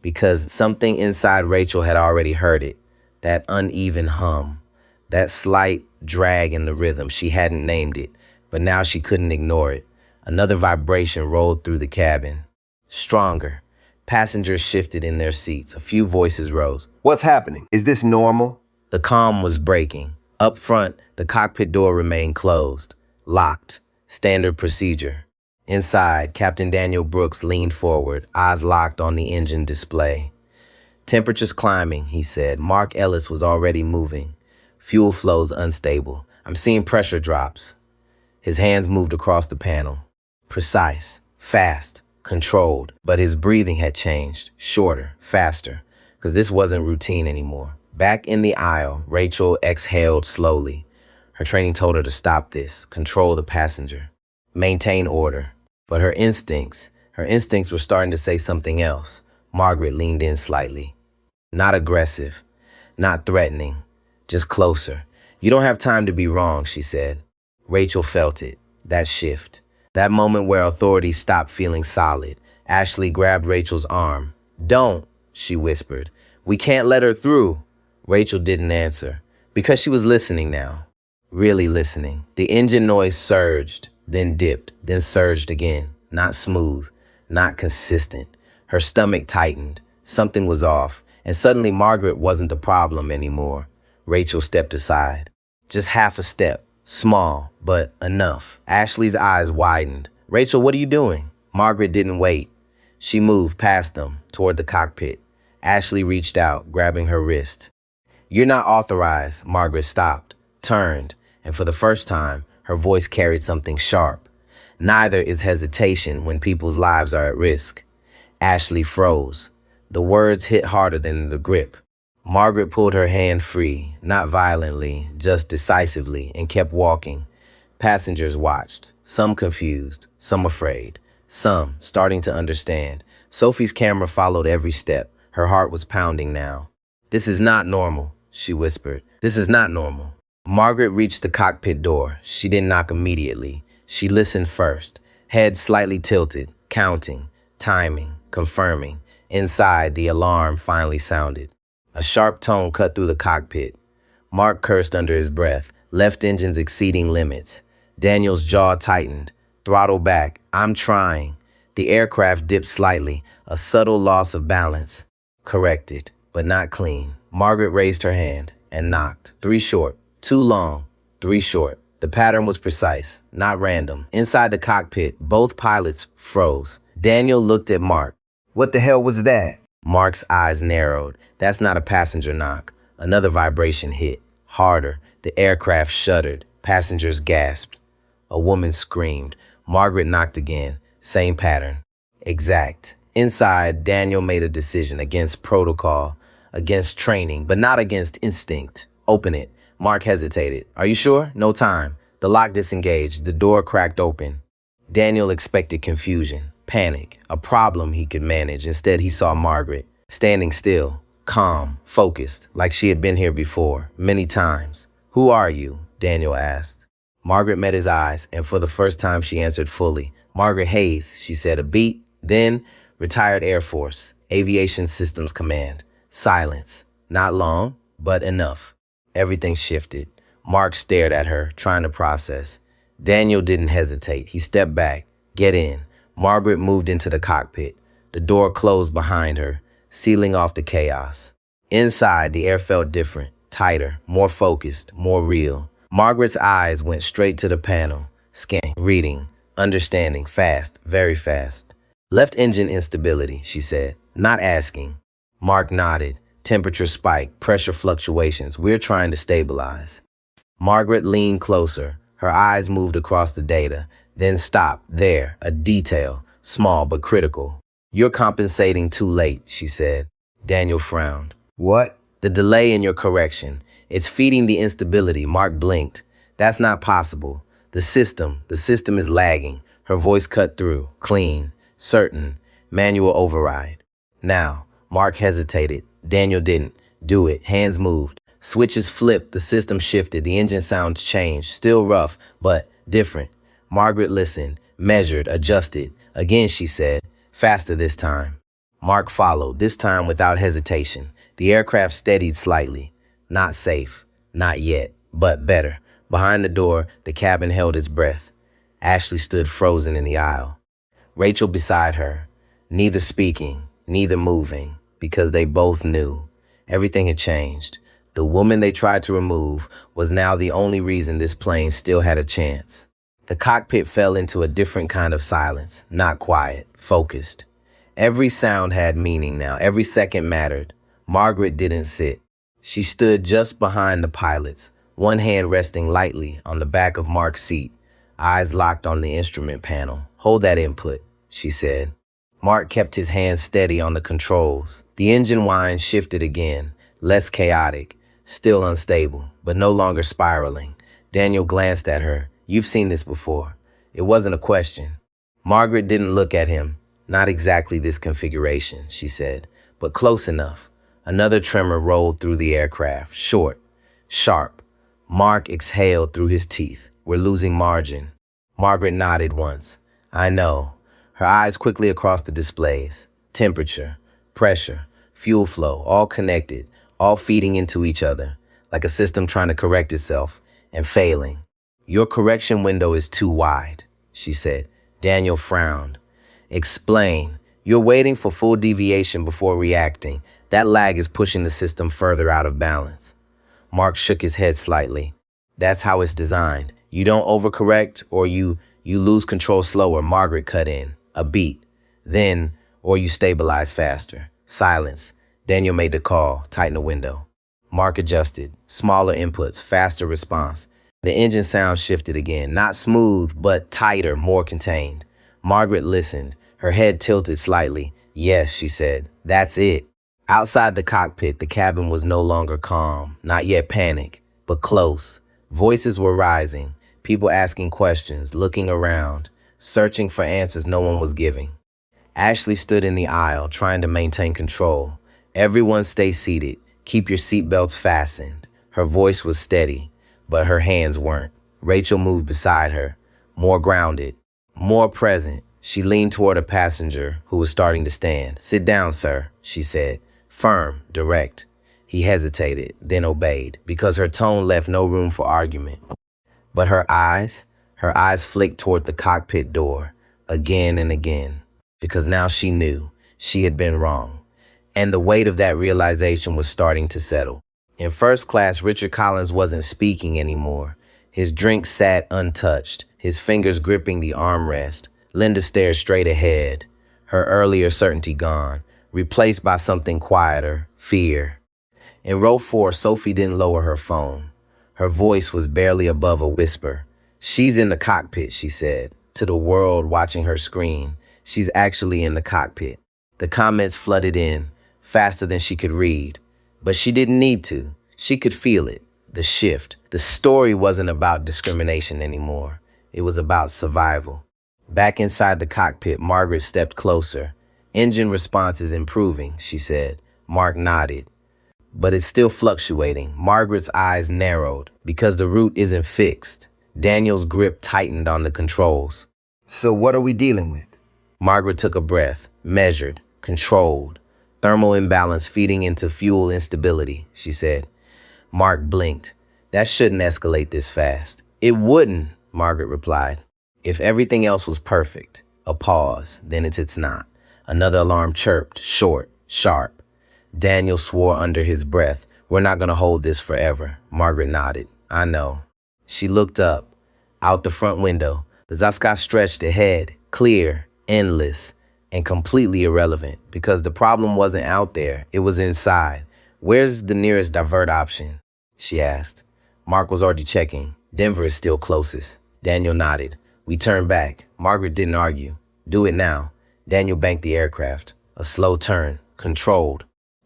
because something inside Rachel had already heard it. That uneven hum, that slight drag in the rhythm. She hadn't named it, but now she couldn't ignore it. Another vibration rolled through the cabin. Stronger. Passengers shifted in their seats. A few voices rose. What's happening? Is this normal? The calm was breaking. Up front, the cockpit door remained closed. Locked. Standard procedure. Inside, Captain Daniel Brooks leaned forward, eyes locked on the engine display. Temperatures climbing, he said. Mark Ellis was already moving. Fuel flows unstable. I'm seeing pressure drops. His hands moved across the panel. Precise, fast, controlled. But his breathing had changed. Shorter, faster. Because this wasn't routine anymore. Back in the aisle, Rachel exhaled slowly. Her training told her to stop this, control the passenger, maintain order. But her instincts were starting to say something else. Margaret leaned in slightly. Not aggressive, not threatening, just closer. You don't have time to be wrong, she said. Rachel felt it, that shift, that moment where authority stopped feeling solid. Ashley grabbed Rachel's arm. Don't, she whispered. We can't let her through. Rachel didn't answer, because she was listening now, really listening. The engine noise surged, then dipped, then surged again. Not smooth, not consistent. Her stomach tightened. Something was off, and suddenly Margaret wasn't the problem anymore. Rachel stepped aside. Just half a step. Small, but enough. Ashley's eyes widened. Rachel, what are you doing? Margaret didn't wait. She moved past them, toward the cockpit. Ashley reached out, grabbing her wrist. You're not authorized. Margaret stopped, turned, and for the first time, her voice carried something sharp. Neither is hesitation when people's lives are at risk. Ashley froze. The words hit harder than the grip. Margaret pulled her hand free, not violently, just decisively, and kept walking. Passengers watched, some confused, some afraid, some starting to understand. Sophie's camera followed every step. Her heart was pounding now. "This is not normal," she whispered. "This is not normal." Margaret reached the cockpit door. She didn't knock immediately. She listened first, head slightly tilted, counting, timing, confirming. Inside, the alarm finally sounded. A sharp tone cut through the cockpit. Mark cursed under his breath, left engines exceeding limits. Daniel's jaw tightened. Throttle back. "I'm trying." The aircraft dipped slightly, a subtle loss of balance. Corrected, but not clean. Margaret raised her hand and knocked. 3 short. Too long. 3 short. The pattern was precise, not random. Inside the cockpit, both pilots froze. Daniel looked at Mark. What the hell was that? Mark's eyes narrowed. That's not a passenger knock. Another vibration hit. Harder. The aircraft shuddered. Passengers gasped. A woman screamed. Margaret knocked again. Same pattern. Exact. Inside, Daniel made a decision against protocol, against training, but not against instinct. "Open it." Mark hesitated. "Are you sure?" "No time." The lock disengaged. The door cracked open. Daniel expected confusion, panic, a problem he could manage. Instead, he saw Margaret, standing still, calm, focused, like she had been here before, many times. "Who are you?" Daniel asked. Margaret met his eyes, and for the first time she answered fully. "Margaret Hayes," she said, a beat, then retired Air Force, Aviation Systems Command. Silence. Not long, but enough. Everything shifted. Mark stared at her, trying to process. Daniel didn't hesitate. He stepped back. "Get in." Margaret moved into the cockpit. The door closed behind her, sealing off the chaos. Inside, the air felt different, tighter, more focused, more real. Margaret's eyes went straight to the panel, scanning, reading, understanding, fast, very fast. "Left engine instability," she said, not asking. Mark nodded. "Temperature spike, pressure fluctuations. We're trying to stabilize." Margaret leaned closer. Her eyes moved across the data, then stopped. There, a detail, small but critical. "You're compensating too late," she said. Daniel frowned. What? "The delay in your correction. It's feeding the instability." Mark blinked. "That's not possible. The system is lagging." Her voice cut through, clean, certain, manual override. "Now." Mark hesitated. Daniel didn't. "Do it." Hands moved. Switches flipped. The system shifted. The engine sounds changed. Still rough, but different. Margaret listened, measured, adjusted. Again, she said, "Faster this time." Mark followed, this time without hesitation. The aircraft steadied slightly. Not safe. Not yet. But better. Behind the door, the cabin held its breath. Ashley stood frozen in the aisle. Rachel beside her. Neither speaking, neither moving, because they both knew. Everything had changed. The woman they tried to remove was now the only reason this plane still had a chance. The cockpit fell into a different kind of silence, not quiet, focused. Every sound had meaning now. Every second mattered. Margaret didn't sit. She stood just behind the pilots, one hand resting lightly on the back of Mark's seat, eyes locked on the instrument panel. "Hold that input," she said. Mark kept his hand steady on the controls. The engine whine shifted again, less chaotic, still unstable, but no longer spiraling. Daniel glanced at her. "You've seen this before." It wasn't a question. Margaret didn't look at him. "Not exactly this configuration," she said, "but close enough." Another tremor rolled through the aircraft, short, sharp. Mark exhaled through his teeth. "We're losing margin." Margaret nodded once. "I know." Her eyes quickly across the displays. Temperature, pressure, fuel flow, all connected, all feeding into each other, like a system trying to correct itself and failing. "Your correction window is too wide," she said. Daniel frowned. "Explain." "You're waiting for full deviation before reacting. That lag is pushing the system further out of balance." Mark shook his head slightly. "That's how it's designed. You don't overcorrect or you lose control slower." Margaret cut in. "A beat. Then, or you stabilize faster." Silence. Daniel made the call. "Tighten the window." Mark adjusted. Smaller inputs, faster response. The engine sound shifted again. Not smooth, but tighter, more contained. Margaret listened. Her head tilted slightly. "Yes," she said. "That's it." Outside the cockpit, the cabin was no longer calm, not yet panic, but close. Voices were rising, people asking questions, looking around, searching for answers no one was giving. Ashley stood in the aisle, trying to maintain control. Everyone stay seated. Keep your seatbelts fastened. Her voice was steady, but her hands weren't. Rachel moved beside her, more grounded, more present. She leaned toward a passenger who was starting to stand. "Sit down, sir," she said. Firm, direct. He hesitated, then obeyed, because her tone left no room for argument. But her eyes flicked toward the cockpit door, again and again, because now she knew she had been wrong. And the weight of that realization was starting to settle. In first class, Richard Collins wasn't speaking anymore. His drink sat untouched, his fingers gripping the armrest. Linda stared straight ahead, her earlier certainty gone, replaced by something quieter, fear. In row 4, Sophie didn't lower her phone. Her voice was barely above a whisper. "She's in the cockpit," she said, to the world watching her screen. "She's actually in the cockpit." The comments flooded in, faster than she could read. But she didn't need to. She could feel it, the shift. The story wasn't about discrimination anymore. It was about survival. Back inside the cockpit, Margaret stepped closer. "Engine response is improving," she said. Mark nodded. "But it's still fluctuating." Margaret's eyes narrowed. "Because the route isn't fixed." Daniel's grip tightened on the controls. So what are we dealing with? Margaret took a breath, measured, controlled. "Thermal imbalance feeding into fuel instability," she said. Mark blinked. "That shouldn't escalate this fast." "It wouldn't," Margaret replied, "if everything else was perfect." A pause, then it's not. Another alarm chirped, short, sharp. Daniel swore under his breath. "We're not going to hold this forever." Margaret nodded. "I know." She looked up. Out the front window, the Zaska stretched ahead, clear, endless, and completely irrelevant, because the problem wasn't out there, it was inside. "Where's the nearest divert option?" she asked. Mark was already checking. "Denver is still closest." Daniel nodded. "We turned back." Margaret didn't argue. "Do it now." Daniel banked the aircraft. A slow turn, controlled.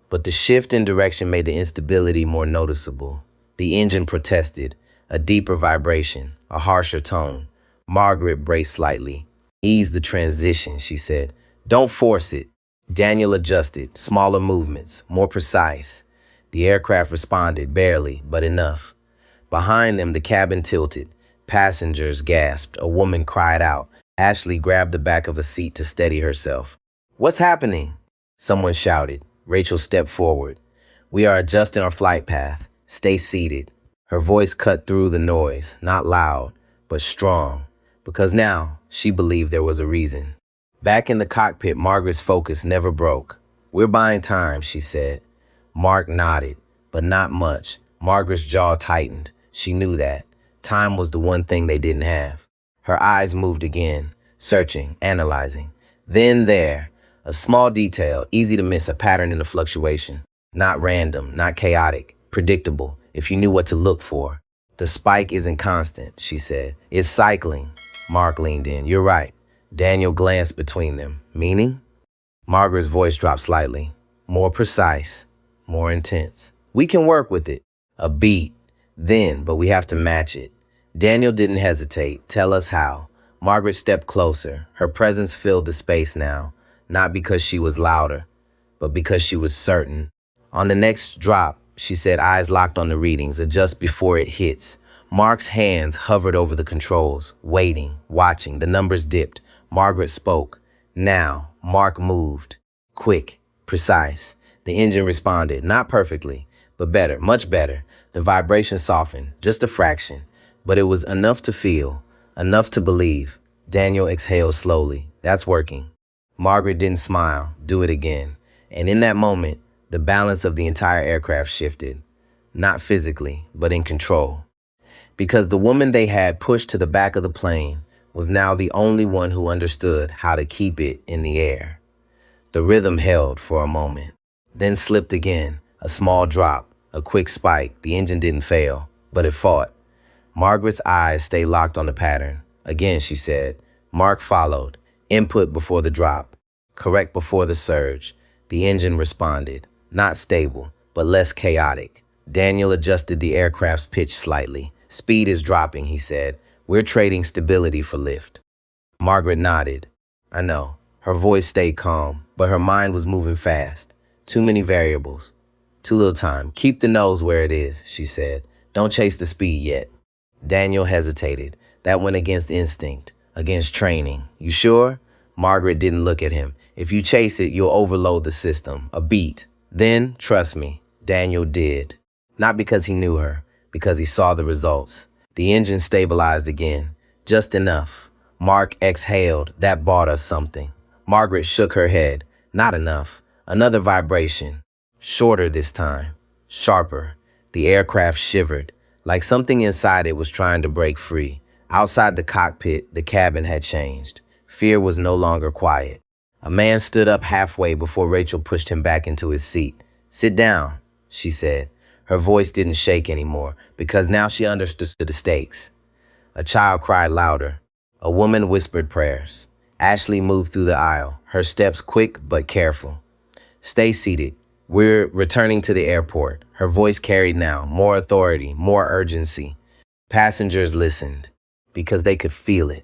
But the shift in direction made the instability more noticeable. The engine protested, a deeper vibration, a harsher tone. Margaret braced slightly. "Ease the transition," she said. "Don't force it." Daniel adjusted, smaller movements, more precise. The aircraft responded, barely, but enough. Behind them, the cabin tilted. Passengers gasped. A woman cried out. Ashley grabbed the back of a seat to steady herself. "What's happening?" Someone shouted. Rachel stepped forward. "We are adjusting our flight path. Stay seated." Her voice cut through the noise, not loud, but strong, because now she believed there was a reason. Back in the cockpit, Margaret's focus never broke. "We're buying time," she said. Mark nodded, but not much. Margaret's jaw tightened. She knew that. Time was the one thing they didn't have. Her eyes moved again, searching, analyzing. Then there, a small detail, easy to miss, a pattern in the fluctuation. Not random, not chaotic, predictable, if you knew what to look for. "The spike isn't constant," she said. "It's cycling." Mark leaned in. "You're right." Daniel glanced between them. "Meaning?" Margaret's voice dropped slightly. More precise, more intense. "We can work with it." A beat. Then, but we have to match it. Daniel didn't hesitate. "Tell us how." Margaret stepped closer. Her presence filled the space now, not because she was louder, but because she was certain. "On the next drop," she said, eyes locked on the readings, "adjust before it hits." Mark's hands hovered over the controls, waiting, watching. The numbers dipped. Margaret spoke. Now, Mark moved. Quick, precise. The engine responded, not perfectly, but better, much better. The vibration softened, just a fraction, but it was enough to feel, enough to believe. Daniel exhaled slowly. "That's working." Margaret didn't smile. "Do it again." And in that moment, the balance of the entire aircraft shifted. Not physically, but in control. Because the woman they had pushed to the back of the plane was now the only one who understood how to keep it in the air. The rhythm held for a moment, then slipped again, a small drop, a quick spike. The engine didn't fail, but it fought. Margaret's eyes stayed locked on the pattern. "Again," she said. Mark followed. Input before the drop. Correct before the surge. The engine responded. not stable, but less chaotic. Daniel adjusted the aircraft's pitch slightly. Speed is dropping, he said. We're trading stability for lift. Margaret nodded. I know. Her voice stayed calm, but her mind was moving fast. Too many variables. Too little time. Keep the nose where it is, she said. Don't chase the speed yet. Daniel hesitated. That went against instinct, against training. You sure? Margaret didn't look at him. If you chase it, you'll overload the system. A beat. Then, trust me, Daniel did. Not because he knew her, because he saw the results. The engine stabilized again. Just enough. Mark exhaled. That bought us something. Margaret shook her head. Not enough. Another vibration. Shorter this time. Sharper. The aircraft shivered, like something inside it was trying to break free. Outside the cockpit, the cabin had changed. Fear was no longer quiet. A man stood up halfway before Rachel pushed him back into his seat. Sit down, she said. Her voice didn't shake anymore, because now she understood the stakes. A child cried louder. A woman whispered prayers. Ashley moved through the aisle, her steps quick but careful. Stay seated. We're returning to the airport. Her voice carried now, more authority, more urgency. Passengers listened, because they could feel it.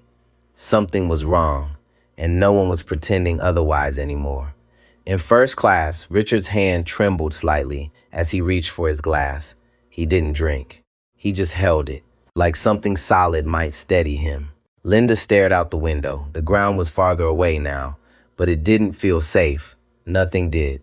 Something was wrong, and no one was pretending otherwise anymore. In first class, Richard's hand trembled slightly as he reached for his glass. He didn't drink. He just held it, like something solid might steady him. Linda stared out the window. The ground was farther away now, but it didn't feel safe. Nothing did.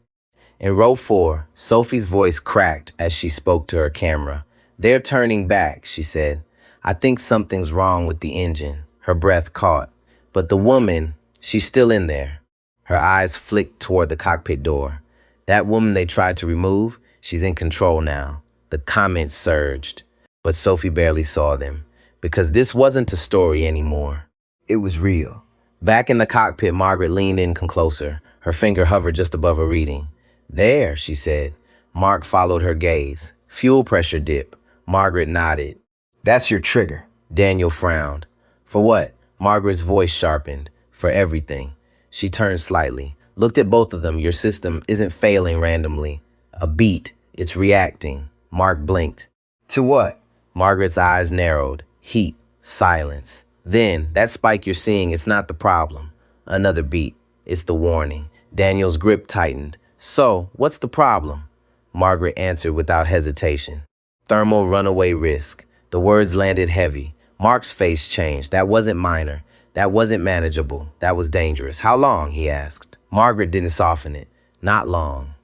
In row 4, Sophie's voice cracked as she spoke to her camera. They're turning back, she said. I think something's wrong with the engine. Her breath caught. But the woman, she's still in there. Her eyes flicked toward the cockpit door. That woman they tried to remove, she's in control now. The comments surged, but Sophie barely saw them, because this wasn't a story anymore. It was real. Back in the cockpit, Margaret leaned in closer. Her finger hovered just above her reading. There, she said. Mark followed her gaze. Fuel pressure dip. Margaret nodded. That's your trigger. Daniel frowned. For what? Margaret's voice sharpened. For everything. She turned slightly. Looked at both of them. Your system isn't failing randomly. A beat. It's reacting. Mark blinked. To what? Margaret's eyes narrowed. Heat. Silence. Then, that spike you're seeing is not the problem. Another beat. It's the warning. Daniel's grip tightened. So, what's the problem? Margaret answered without hesitation. Thermal runaway risk. The words landed heavy. Mark's face changed. That wasn't minor. That wasn't manageable. That was dangerous. How long? He asked. Margaret didn't soften it. Not long.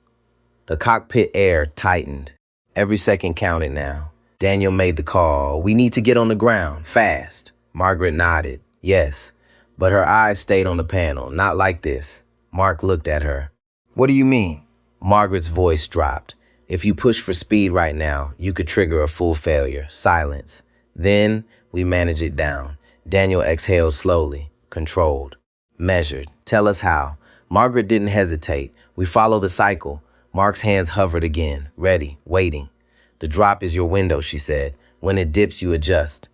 The cockpit air tightened. Every second counted now. Daniel made the call. We need to get on the ground. Fast. Margaret nodded. Yes. But her eyes stayed on the panel. Not like this. Mark looked at her. What do you mean? Margaret's voice dropped. If you push for speed right now, you could trigger a full failure. Silence. Then we manage it down. Daniel exhaled slowly, controlled, measured. Tell us how. Margaret didn't hesitate. We follow the cycle. Mark's hands hovered again, ready, waiting. The drop is your window, she said. When it dips, you adjust.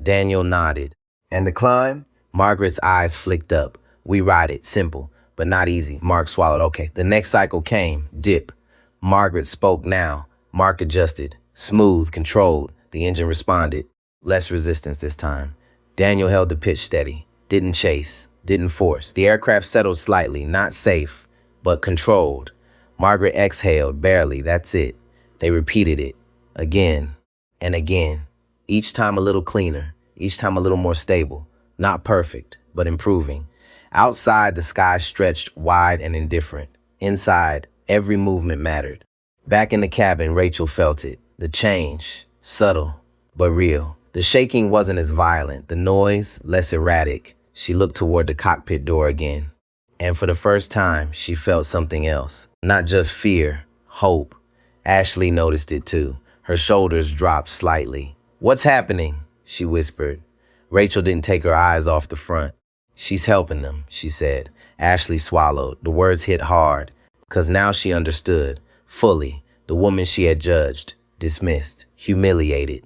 Daniel nodded. And the climb? Margaret's eyes flicked up. We ride it, simple, but not easy. Mark swallowed. Okay, the next cycle came. Dip. Margaret spoke now. Mark adjusted. Smooth, controlled. The engine responded. Less resistance this time. Daniel held the pitch steady. Didn't chase. Didn't force. The aircraft settled slightly. Not safe, but controlled. Margaret exhaled, barely. That's it. They repeated it. Again and again. Each time a little cleaner. Each time a little more stable. Not perfect, but improving. Outside, the sky stretched wide and indifferent. Inside, every movement mattered. Back in the cabin, Rachel felt it. The change, subtle, but real. The shaking wasn't as violent, the noise less erratic. She looked toward the cockpit door again. And for the first time, she felt something else. Not just fear, hope. Ashley noticed it too. Her shoulders dropped slightly. What's happening? She whispered. Rachel didn't take her eyes off the front. She's helping them, she said. Ashley swallowed. The words hit hard, because now she understood, fully, the woman she had judged, dismissed, humiliated,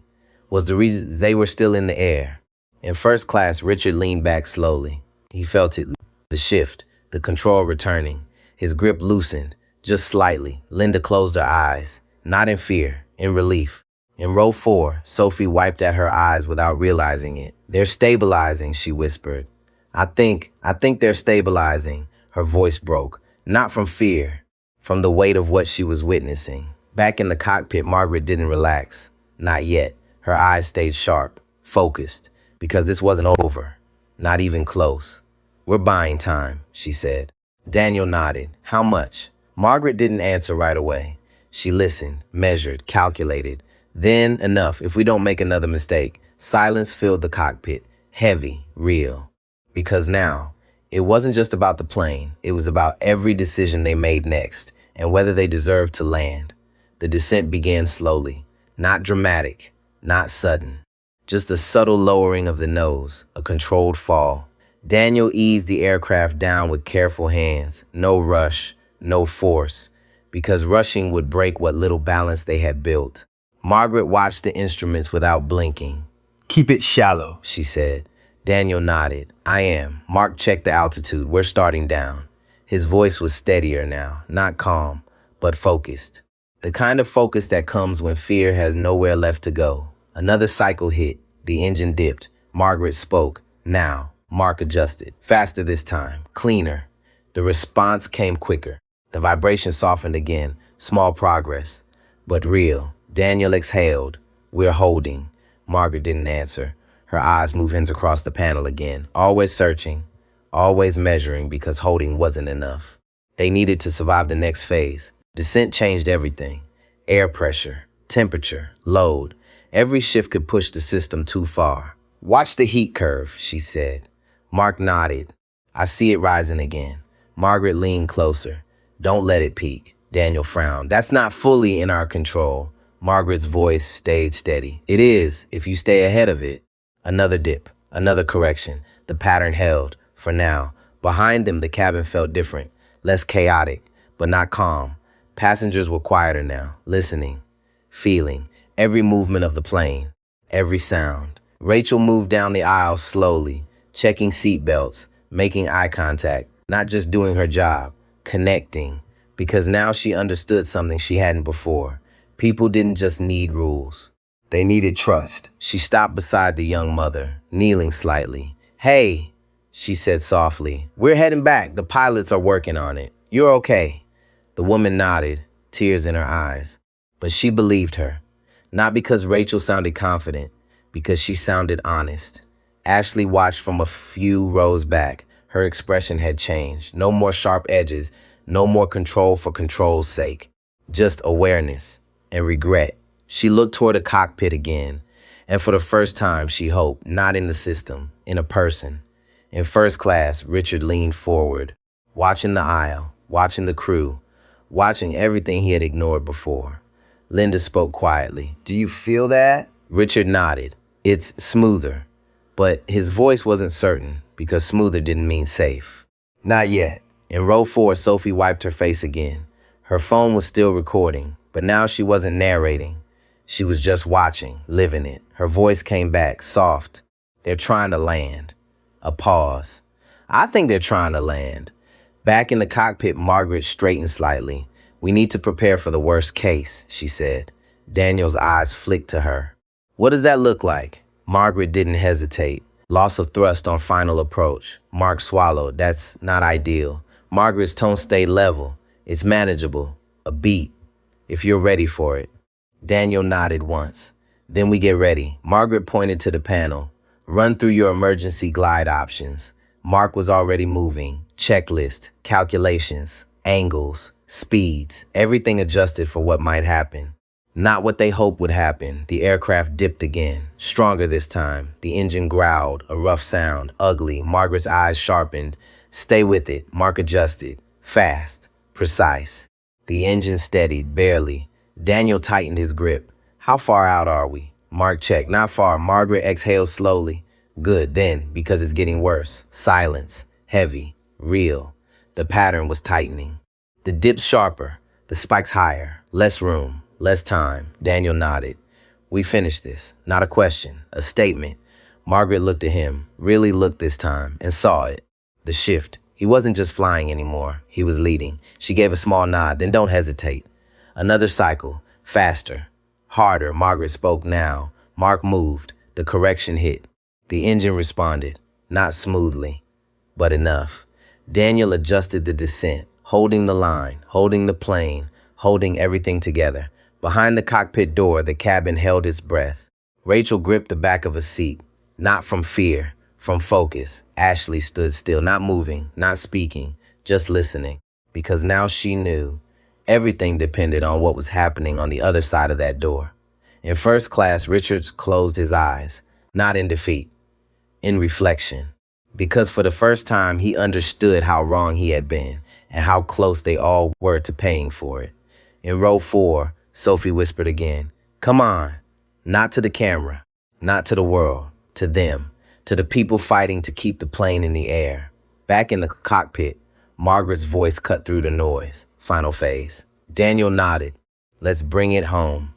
was the reason they were still in the air. In first class, Richard leaned back slowly. He felt it, the shift, the control returning. His grip loosened, Just slightly. Linda closed her eyes, not in fear, in relief. In row 4, Sophie wiped at her eyes without realizing it. They're stabilizing, she whispered. I think they're stabilizing. Her voice broke, not from fear, from the weight of what she was witnessing. Back in the cockpit, Margaret didn't relax. Not yet. Her eyes stayed sharp, focused, because this wasn't over. Not even close. We're buying time, she said. Daniel nodded. How much? Margaret didn't answer right away. She listened, measured, calculated. Then enough if we don't make another mistake. Silence filled the cockpit, heavy, real. Because now, it wasn't just about the plane. It was about every decision they made next and whether they deserved to land. The descent began slowly, not dramatic, not sudden. Just a subtle lowering of the nose, a controlled fall. Daniel eased the aircraft down with careful hands. No rush, no force, because rushing would break what little balance they had built. Margaret watched the instruments without blinking. Keep it shallow, She said. Daniel nodded. I am. Mark checked the altitude. We're starting down. His voice was steadier now, not calm, but focused. The kind of focus that comes when fear has nowhere left to go. Another cycle hit. The engine dipped. Margaret spoke. Now. Mark adjusted. Faster this time. Cleaner. The response came quicker. The vibration softened again. Small progress, but real. Daniel exhaled. We're holding. Margaret didn't answer. Her eyes moved hands across the panel again, always searching, always measuring, because holding wasn't enough. They needed to survive the next phase. Descent changed everything. Air pressure, temperature, load. Every shift could push the system too far. Watch the heat curve, she said. Mark nodded. I see it rising again. Margaret leaned closer. Don't let it peak. Daniel frowned. That's not fully in our control. Margaret's voice stayed steady. It is, if you stay ahead of it. Another dip, another correction. The pattern held, for now. Behind them, the cabin felt different, less chaotic, but not calm. Passengers were quieter now, listening, feeling every movement of the plane, every sound. Rachel moved down the aisle slowly, checking seat belts, making eye contact, not just doing her job, connecting, because now she understood something she hadn't before. People didn't just need rules. They needed trust. She stopped beside the young mother, kneeling slightly. Hey, she said softly. We're heading back. The pilots are working on it. You're okay. The woman nodded, tears in her eyes. But she believed her. Not because Rachel sounded confident, because she sounded honest. Ashley watched from a few rows back. Her expression had changed. No more sharp edges, no more control for control's sake. Just awareness and regret. She looked toward the cockpit again, and for the first time, she hoped, not in the system, in a person. In first class, Richard leaned forward, watching the aisle, watching the crew, watching everything he had ignored before. Linda spoke quietly. Do you feel that? Richard nodded. It's smoother, but his voice wasn't certain, because smoother didn't mean safe. Not yet. In row 4, Sophie wiped her face again. Her phone was still recording, but now she wasn't narrating. She was just watching, living it. Her voice came back, soft. They're trying to land. A pause. I think they're trying to land. Back in the cockpit, Margaret straightened slightly. We need to prepare for the worst case, she said. Daniel's eyes flicked to her. What does that look like? Margaret didn't hesitate. Loss of thrust on final approach. Mark swallowed. That's not ideal. Margaret's tone stayed level. It's manageable. A beat. If you're ready for it. Daniel nodded once. Then we get ready. Margaret pointed to the panel. Run through your emergency glide options. Mark was already moving. Checklist, calculations, angles, speeds, everything adjusted for what might happen. Not what they hoped would happen. The aircraft dipped again. Stronger this time. The engine growled, a rough sound, ugly. Margaret's eyes sharpened. Stay with it. Mark adjusted. Fast, precise. The engine steadied, barely. Daniel tightened his grip. How far out are we? Mark checked. Not far. Margaret exhaled slowly. Good, then, because it's getting worse. Silence. Heavy. Real. The pattern was tightening. The dips sharper. The spikes higher. Less room. Less time. Daniel nodded. We finished this. Not a question. A statement. Margaret looked at him. Really looked this time. And saw it. The shift. He wasn't just flying anymore. He was leading. She gave a small nod. Then don't hesitate. Another cycle. Faster. Harder. Margaret spoke now. Mark moved. The correction hit. The engine responded. Not smoothly, but enough. Daniel adjusted the descent, holding the line, holding the plane, holding everything together. Behind the cockpit door, the cabin held its breath. Rachel gripped the back of a seat, not from fear, from focus. Ashley stood still, not moving, not speaking, just listening, because now she knew everything depended on what was happening on the other side of that door. In first class, Richards closed his eyes, not in defeat, in reflection, because for the first time he understood how wrong he had been and how close they all were to paying for it. In row 4, Sophie whispered again, "Come on." Not to the camera, not to the world, to them, to the people fighting to keep the plane in the air. Back in the cockpit, Margaret's voice cut through the noise. Final phase. Daniel nodded. "Let's bring it home."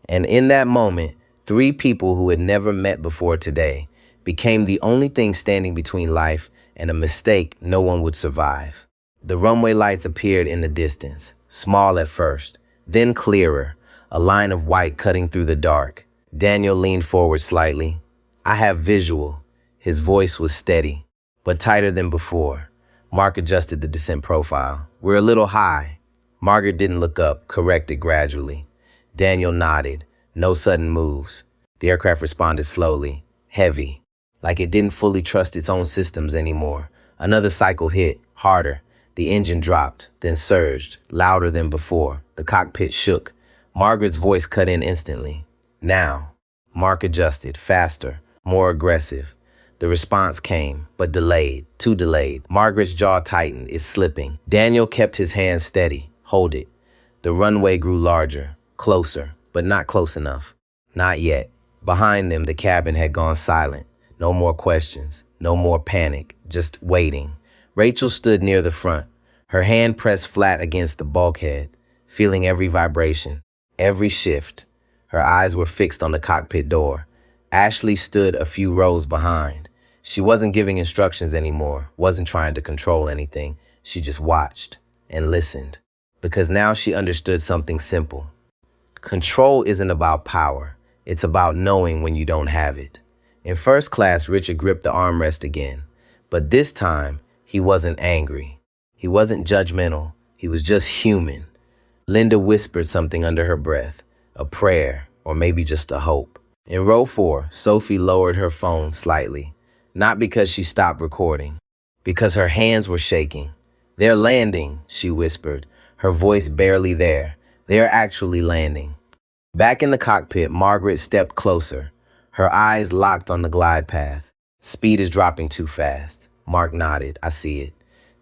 And in that moment, 3 people who had never met before today became the only thing standing between life and a mistake no one would survive. The runway lights appeared in the distance, small at first, then clearer, a line of white cutting through the dark. Daniel leaned forward slightly. "I have visual." His voice was steady, but tighter than before. Mark adjusted the descent profile. "We're a little high." Margaret didn't look up, corrected gradually. Daniel nodded. No sudden moves. The aircraft responded slowly, heavy, like it didn't fully trust its own systems anymore. Another cycle hit, harder. The engine dropped, then surged, louder than before. The cockpit shook. Margaret's voice cut in instantly. "Now." Mark adjusted, faster, more aggressive. The response came, but delayed, too delayed. Margaret's jaw tightened, it's slipping. Daniel kept his hand steady. "Hold it." The runway grew larger, closer, but not close enough. Not yet. Behind them, the cabin had gone silent. No more questions, no more panic, just waiting. Rachel stood near the front, her hand pressed flat against the bulkhead, feeling every vibration, every shift. Her eyes were fixed on the cockpit door. Ashley stood a few rows behind. She wasn't giving instructions anymore, wasn't trying to control anything. She just watched and listened, because now she understood something simple. Control isn't about power. It's about knowing when you don't have it. In first class, Richard gripped the armrest again, but this time he wasn't angry. He wasn't judgmental. He was just human. Linda whispered something under her breath, a prayer, or maybe just a hope. In row 4, Sophie lowered her phone slightly, not because she stopped recording, because her hands were shaking. "They're landing," she whispered, her voice barely there. "They're actually landing." Back in the cockpit, Margaret stepped closer, her eyes locked on the glide path. "Speed is dropping too fast." Mark nodded. "I see it."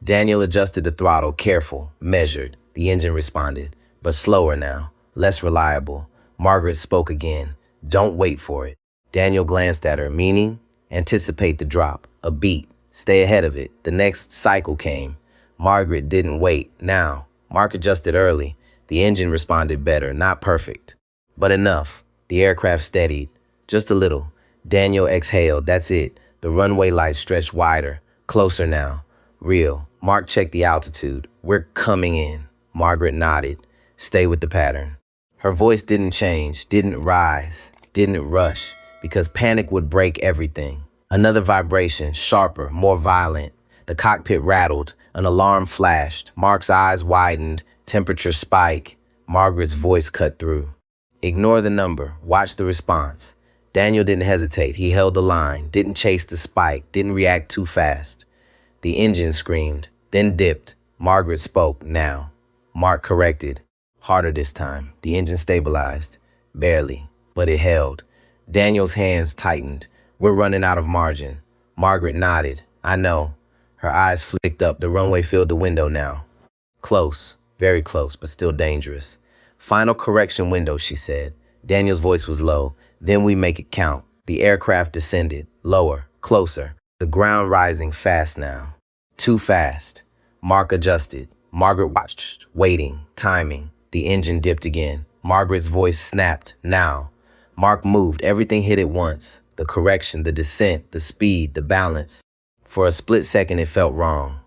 Daniel adjusted the throttle, careful, measured. The engine responded, but slower now, less reliable. Margaret spoke again. "Don't wait for it." Daniel glanced at her, meaning, anticipate the drop, a beat, stay ahead of it. The next cycle came. Margaret didn't wait. Now, Mark adjusted early. The engine responded better, not perfect, but enough. The aircraft steadied, just a little. Daniel exhaled. That's it. The runway lights stretched wider, closer now. Real. Mark checked the altitude. "We're coming in." Margaret nodded. "Stay with the pattern." Her voice didn't change, didn't rise, didn't rush, because panic would break everything. Another vibration, sharper, more violent. The cockpit rattled. An alarm flashed. Mark's eyes widened. Temperature spike. Margaret's voice cut through. "Ignore the number. Watch the response." Daniel didn't hesitate. He held the line, didn't chase the spike, didn't react too fast. The engine screamed, then dipped. Margaret spoke, now. Mark corrected. Harder this time. The engine stabilized. Barely, but it held. Daniel's hands tightened. "We're running out of margin." Margaret nodded. "I know." Her eyes flicked up. The runway filled the window now. Close, very close, but still dangerous. "Final correction window," she said. Daniel's voice was low. "Then we make it count." The aircraft descended, lower, closer. The ground rising fast now. Too fast. Mark adjusted. Margaret watched, waiting, timing. The engine dipped again. Margaret's voice snapped, now. Mark moved. Everything hit at once. The correction, the descent, the speed, the balance. For a split second, it felt wrong.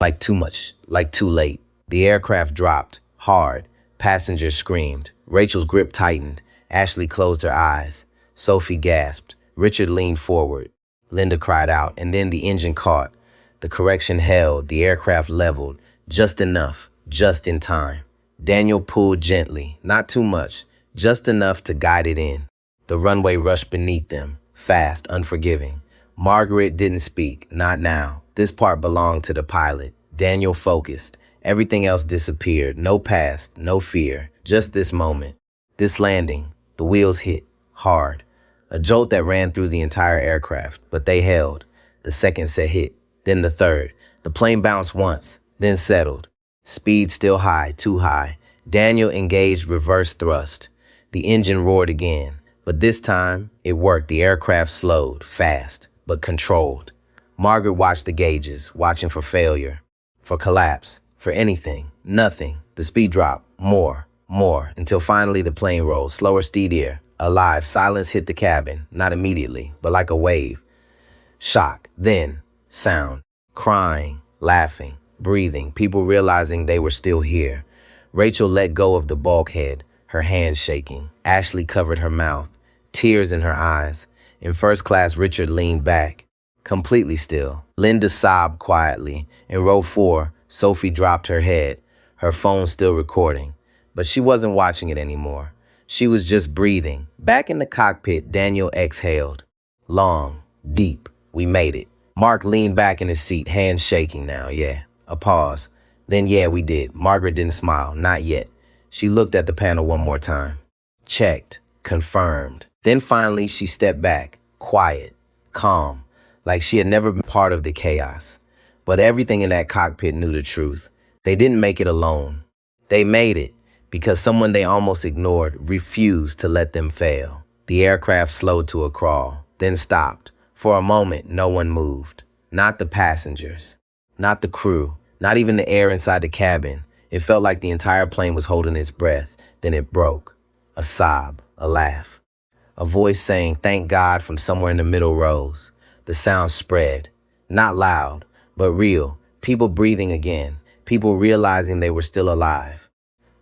Like too much, like too late. The aircraft dropped, hard. Passengers screamed. Rachel's grip tightened. Ashley closed her eyes. Sophie gasped. Richard leaned forward. Linda cried out, and then the engine caught. The correction held, the aircraft leveled. Just enough, just in time. Daniel pulled gently, not too much, just enough to guide it in. The runway rushed beneath them, fast, unforgiving. Margaret didn't speak, not now. This part belonged to the pilot. Daniel focused. Everything else disappeared. No past, no fear. Just this moment. This landing. The wheels hit. Hard. A jolt that ran through the entire aircraft. But they held. The second set hit. Then the third. The plane bounced once. Then settled. Speed still high. Too high. Daniel engaged reverse thrust. The engine roared again. But this time, it worked. The aircraft slowed. Fast. But controlled. Margaret watched the gauges, watching for failure, for collapse, for anything, nothing. The speed dropped, more, until finally the plane rose, slower, steadier, alive. Silence hit the cabin, not immediately, but like a wave. Shock, then sound, crying, laughing, breathing, people realizing they were still here. Rachel let go of the bulkhead, her hands shaking. Ashley covered her mouth, tears in her eyes. In first class, Richard leaned back. Completely still. Linda sobbed quietly. In row 4, Sophie dropped her head, her phone still recording. But she wasn't watching it anymore. She was just breathing. Back in the cockpit, Daniel exhaled. Long, deep. We made it. Mark leaned back in his seat, hands shaking now, yeah. A pause. Then, yeah, we did. Margaret didn't smile. Not yet. She looked at the panel one more time. Checked. Confirmed. Then finally, she stepped back. Quiet. Calm. Like she had never been part of the chaos. But everything in that cockpit knew the truth. They didn't make it alone. They made it because someone they almost ignored refused to let them fail. The aircraft slowed to a crawl, then stopped. For a moment, no one moved. Not the passengers, not the crew, not even the air inside the cabin. It felt like the entire plane was holding its breath. Then it broke. A sob, a laugh. A voice saying, "Thank God," from somewhere in the middle rows. The sound spread, not loud, but real. People breathing again, people realizing they were still alive.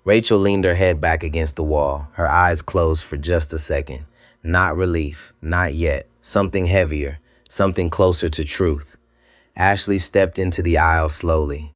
Rachel leaned her head back against the wall, her eyes closed for just a second. Not relief, not yet. Something heavier, something closer to truth. Ashley stepped into the aisle slowly.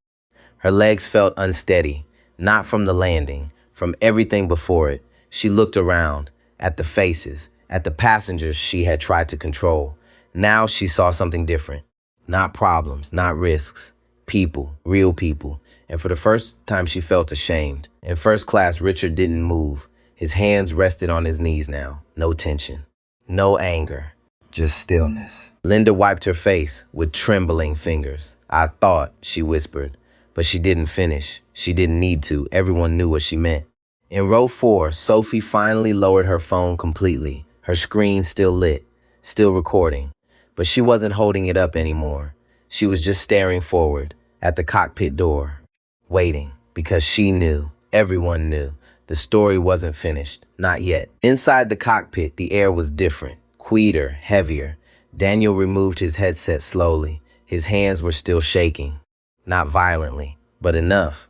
Her legs felt unsteady, not from the landing, from everything before it. She looked around, at the faces, at the passengers she had tried to control. Now she saw something different. Not problems, not risks. People, real people. And for the first time she felt ashamed. In first class, Richard didn't move. His hands rested on his knees now. No tension. No anger. Just stillness. Linda wiped her face with trembling fingers. "I thought," she whispered. But she didn't finish. She didn't need to. Everyone knew what she meant. In row 4, Sophie finally lowered her phone completely. Her screen still lit, still recording. But she wasn't holding it up anymore. She was just staring forward, at the cockpit door, waiting, because she knew, everyone knew, the story wasn't finished, not yet. Inside the cockpit, the air was different, quieter, heavier. Daniel removed his headset slowly. His hands were still shaking, not violently, but enough.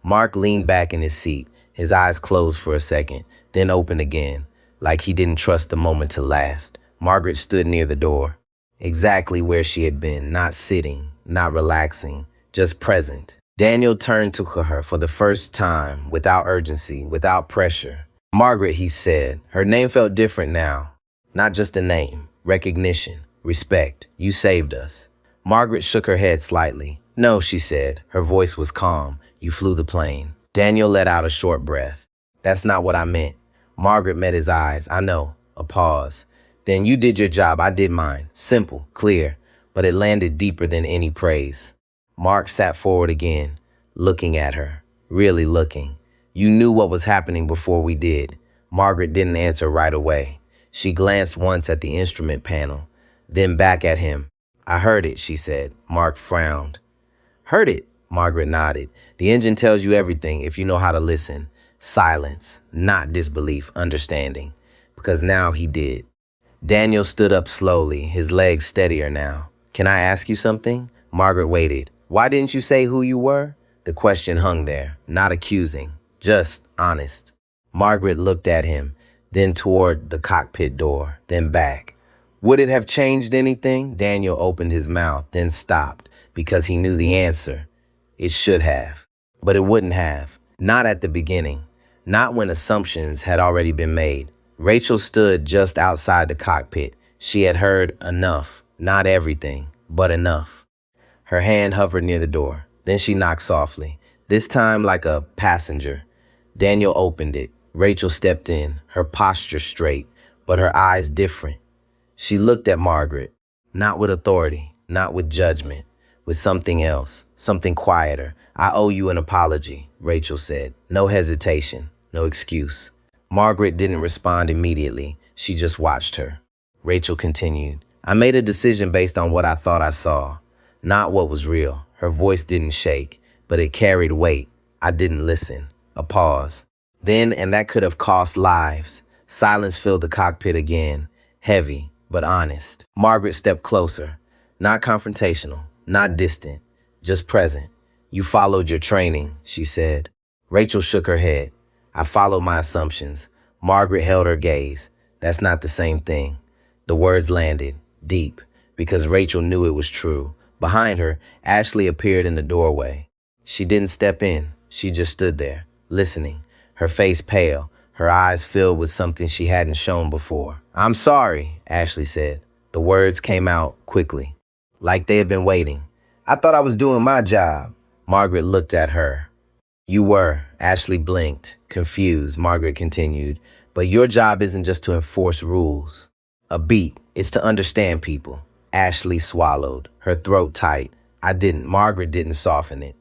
Mark leaned back in his seat, his eyes closed for a second, then opened again, like he didn't trust the moment to last. Margaret stood near the door, exactly where she had been, not sitting, not relaxing, just present. Daniel turned to her for the first time, without urgency, without pressure. "Margaret," he said. Her name felt different now. Not just a name, recognition, respect. "You saved us." Margaret shook her head slightly. "No," she said. Her voice was calm. "You flew the plane." Daniel let out a short breath. "That's not what I meant." Margaret met his eyes. "I know." A pause. "Then you did your job, I did mine." Simple, clear, but it landed deeper than any praise. Mark sat forward again, looking at her, really looking. "You knew what was happening before we did." Margaret didn't answer right away. She glanced once at the instrument panel, then back at him. "I heard it," she said. Mark frowned. "Heard it?" Margaret nodded. "The engine tells you everything if you know how to listen." Silence, not disbelief, understanding. Because now he did. Daniel stood up slowly, his legs steadier now. "Can I ask you something?" Margaret waited. Why didn't you say who you were? The question hung there, not accusing, just honest. Margaret looked at him, then toward the cockpit door, then back. Would it have changed anything? Daniel opened his mouth, then stopped, because he knew the answer. It should have. But it wouldn't have. Not at the beginning. Not when assumptions had already been made. Rachel stood just outside the cockpit. She had heard enough. Not everything, but enough. Her hand hovered near the door. Then she knocked softly, this time like a passenger. Daniel opened it. Rachel stepped in, her posture straight, but her eyes different. She looked at Margaret, not with authority, not with judgment, with something else, something quieter. I owe you an apology, Rachel said. No hesitation, no excuse. Margaret didn't respond immediately. She just watched her. Rachel continued. I made a decision based on what I thought I saw, not what was real. Her voice didn't shake, but it carried weight. I didn't listen. A pause. Then, and that could have cost lives. Silence filled the cockpit again, heavy, but honest. Margaret stepped closer, not confrontational, not distant, just present. You followed your training, she said. Rachel shook her head. I followed my assumptions. Margaret held her gaze. That's not the same thing. The words landed, deep, because Rachel knew it was true. Behind her, Ashley appeared in the doorway. She didn't step in. She just stood there, listening, her face pale, her eyes filled with something she hadn't shown before. I'm sorry, Ashley said. The words came out quickly, like they had been waiting. I thought I was doing my job. Margaret looked at her. You were. Ashley blinked, confused. Margaret continued. But your job isn't just to enforce rules. A beat is to understand people. Ashley swallowed, her throat tight. I didn't. Margaret didn't soften it.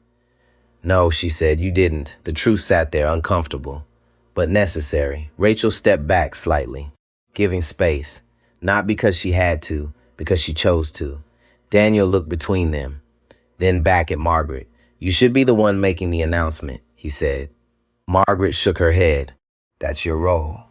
No, she said, you didn't. The truth sat there, uncomfortable, but necessary. Rachel stepped back slightly, giving space, not because she had to, because she chose to. Daniel looked between them, then back at Margaret. You should be the one making the announcement, he said. Margaret shook her head. That's your role.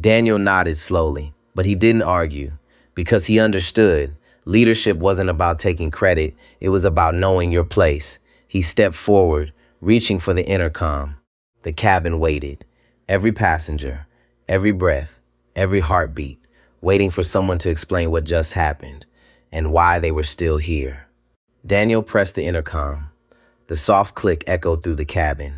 Daniel nodded slowly, but he didn't argue, because he understood. Leadership wasn't about taking credit, it was about knowing your place. He stepped forward, reaching for the intercom. The cabin waited. Every passenger, every breath, every heartbeat, waiting for someone to explain what just happened and why they were still here. Daniel pressed the intercom. The soft click echoed through the cabin.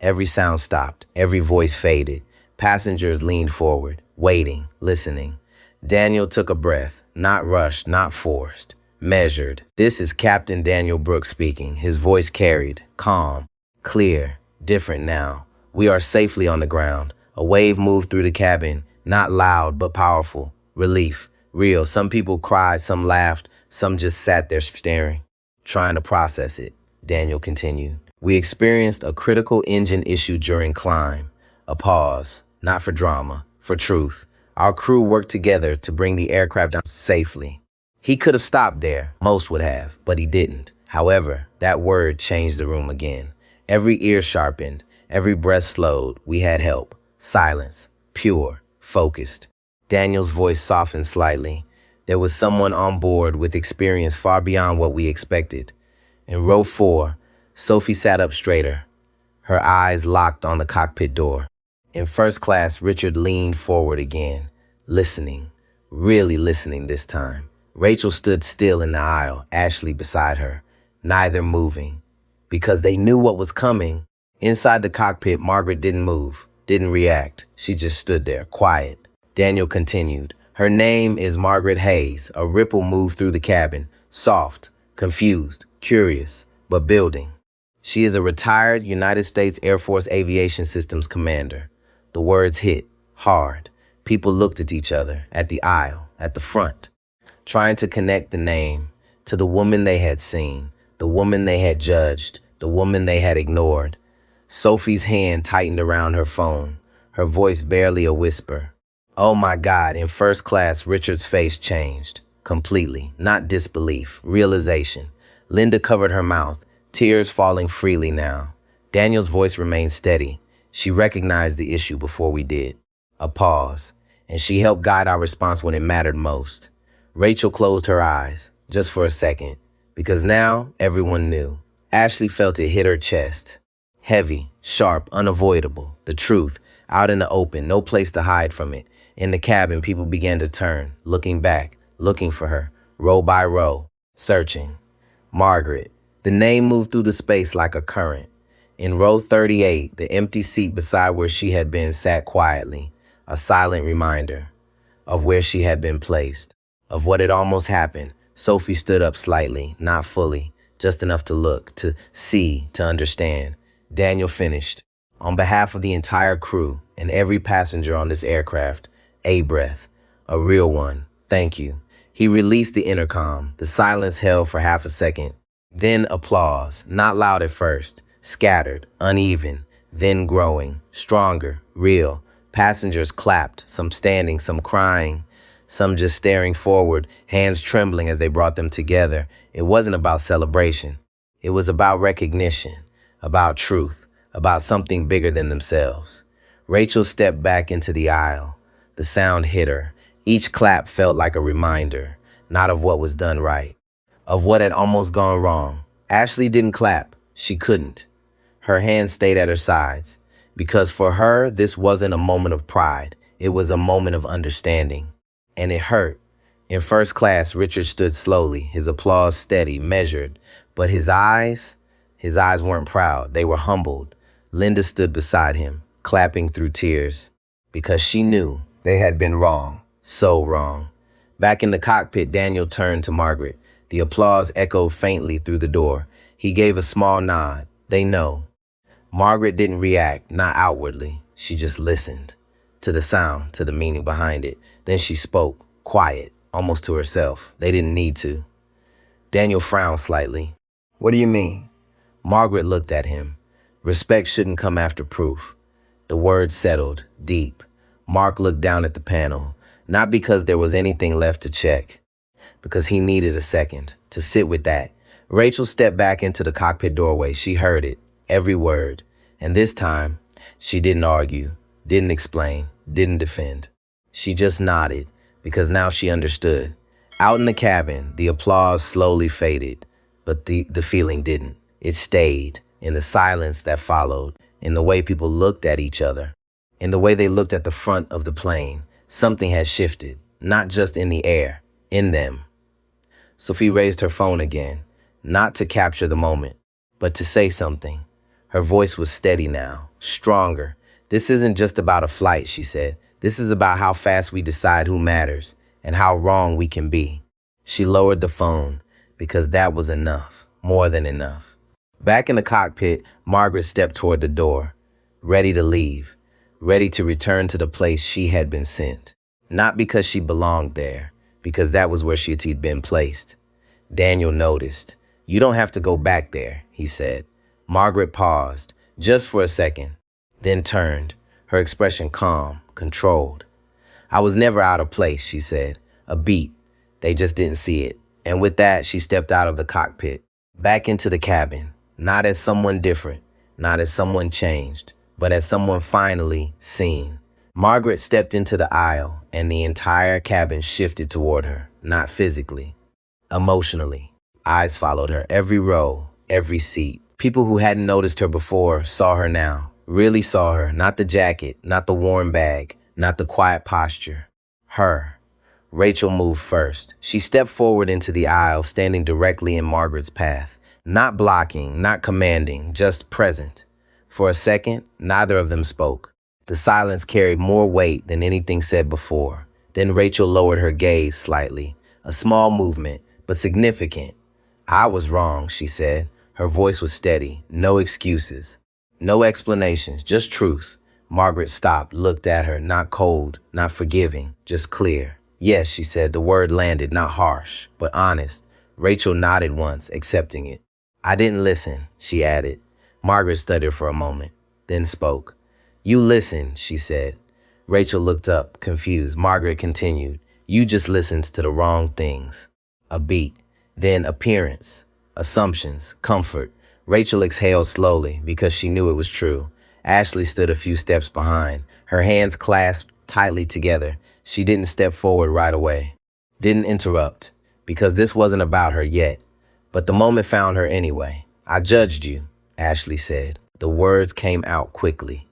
Every sound stopped, every voice faded. Passengers leaned forward, waiting, listening. Daniel took a breath, not rushed, not forced. Measured. This is Captain Daniel Brooks speaking. His voice carried, calm, clear, different now. We are safely on the ground. A wave moved through the cabin, not loud but powerful. Relief, real. Some people cried, some laughed, some just sat there staring, trying to process it. Daniel continued. We experienced a critical engine issue during climb. A pause, not for drama, for truth. Our crew worked together to bring the aircraft down safely. He could have stopped there, most would have, but he didn't. However, that word changed the room again. Every ear sharpened, every breath slowed. We had help. Silence, pure, focused. Daniel's voice softened slightly. There was someone on board with experience far beyond what we expected. In row 4, Sophie sat up straighter, her eyes locked on the cockpit door. In first class, Richard leaned forward again, listening, really listening this time. Rachel stood still in the aisle, Ashley beside her, neither moving, because they knew what was coming. Inside the cockpit, Margaret didn't move, didn't react. She just stood there, quiet. Daniel continued. Her name is Margaret Hayes. A ripple moved through the cabin, soft, confused, curious, but building. She is a retired United States Air Force Aviation Systems commander. The words hit hard. People looked at each other, at the aisle, at the front, trying to connect the name to the woman they had seen, the woman they had judged, the woman they had ignored. Sophie's hand tightened around her phone, her voice barely a whisper. Oh my God, in first class, Richard's face changed. Completely. Not disbelief, realization. Linda covered her mouth, tears falling freely now. Daniel's voice remained steady. She recognized the issue before we did. A pause, and she helped guide our response when it mattered most. Rachel closed her eyes, just for a second, Because now everyone knew. Ashley felt it hit her chest. Heavy, sharp, unavoidable. The truth, out in the open, no place to hide from it. In the cabin, people began to turn, looking back, looking for her, row by row, searching. Margaret. The name moved through the space like a current. In row 38, the empty seat beside where she had been sat quietly, a silent reminder of where she had been placed, of what had almost happened. Sophie stood up slightly, not fully, just enough to look, to see, to understand. Daniel finished. On behalf of the entire crew and every passenger on this aircraft, a breath, a real one, thank you. He released the intercom. The silence held for half a second. Then applause, not loud at first, scattered, uneven, then growing, stronger, real. Passengers clapped, some standing, some crying, some just staring forward, hands trembling as they brought them together. It wasn't about celebration. It was about recognition, about truth, about something bigger than themselves. Rachel stepped back into the aisle. The sound hit her. Each clap felt like a reminder, not of what was done right, of what had almost gone wrong. Ashley didn't clap. She couldn't. Her hands stayed at her sides, because for her, this wasn't a moment of pride. It was a moment of understanding. And it hurt. In first class, Richard stood slowly, his applause steady, measured, but his eyes weren't proud. They were humbled. Linda stood beside him, clapping through tears, because she knew They had been wrong. so wrong. Back in the cockpit, Daniel turned to Margaret. The applause echoed faintly through the door. He gave a small nod. They know. Margaret didn't react, not outwardly. She just listened to the sound, to the meaning behind it. Then she spoke, quiet, almost to herself. They didn't need to. Daniel frowned slightly. What do you mean? Margaret looked at him. Respect shouldn't come after proof. The words settled, deep. Mark looked down at the panel, not because there was anything left to check, because he needed a second to sit with that. Rachel stepped back into the cockpit doorway. She heard it, every word. And this time, she didn't argue, didn't explain, didn't defend. She just nodded, because now she understood. Out in the cabin, the applause slowly faded, but the feeling didn't. It stayed in the silence that followed, in the way people looked at each other, in the way they looked at the front of the plane. Something had shifted, not just in the air, in them. Sophie raised her phone again, not to capture the moment, but to say something. Her voice was steady now, stronger. This isn't just about a flight, she said. This is about how fast we decide who matters and how wrong we can be. She lowered the phone because that was enough, more than enough. Back in the cockpit, Margaret stepped toward the door, ready to leave, ready to return to the place she had been sent. Not because she belonged there, because that was where she had been placed. Daniel noticed. You don't have to go back there, he said. Margaret paused, just for a second, then turned, her expression calm, controlled. I was never out of place, she said. A beat. They just didn't see it. And with that, she stepped out of the cockpit, back into the cabin, not as someone different, not as someone changed, but as someone finally seen. Margaret stepped into the aisle, and the entire cabin shifted toward her, not physically, emotionally. Eyes followed her, every row, every seat. People who hadn't noticed her before saw her now, really saw her, not the jacket, not the worn bag, not the quiet posture. Her. Rachel moved first. She stepped forward into the aisle, standing directly in Margaret's path. Not blocking, not commanding, just present. For a second, neither of them spoke. The silence carried more weight than anything said before. Then Rachel lowered her gaze slightly. A small movement, but significant. I was wrong, she said. Her voice was steady. No excuses. No explanations, just truth. Margaret stopped, looked at her, not cold, not forgiving, just clear. Yes, she said, the word landed, not harsh, but honest. Rachel nodded once, accepting it. I didn't listen, she added. Margaret stuttered for a moment, then spoke. You listened, she said. Rachel looked up, confused. Margaret continued. You just listened to the wrong things. A beat, then appearance, assumptions, comfort. Rachel exhaled slowly because she knew it was true. Ashley stood a few steps behind, her hands clasped tightly together. She didn't step forward right away, didn't interrupt, because this wasn't about her yet. But the moment found her anyway. I judged you, Ashley said. The words came out quickly.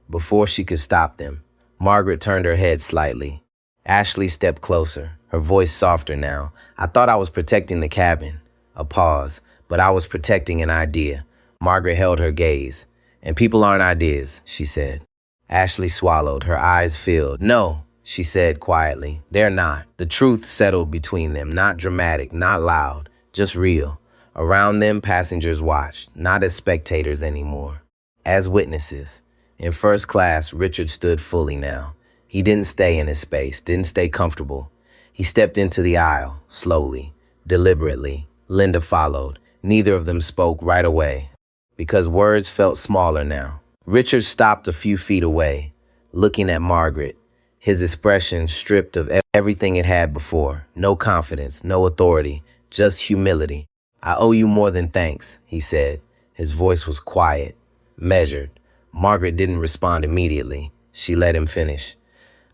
Before she could stop them, Margaret turned her head slightly. Ashley stepped closer, her voice softer now. I thought I was protecting the cabin. A pause, but I was protecting an idea. Margaret held her gaze. And people aren't ideas, she said. Ashley swallowed, her eyes filled. No, she said quietly, they're not. The truth settled between them, not dramatic, not loud, just real. Around them, passengers watched, not as spectators anymore, as witnesses. In first class, Richard stood fully now. He didn't stay in his space, didn't stay comfortable. He stepped into the aisle, slowly, deliberately. Linda followed. Neither of them spoke right away, because words felt smaller now. Richard stopped a few feet away, looking at Margaret, his expression stripped of everything it had before. No confidence, no authority, just humility. I owe you more than thanks, he said. His voice was quiet, measured. Margaret didn't respond immediately. She let him finish.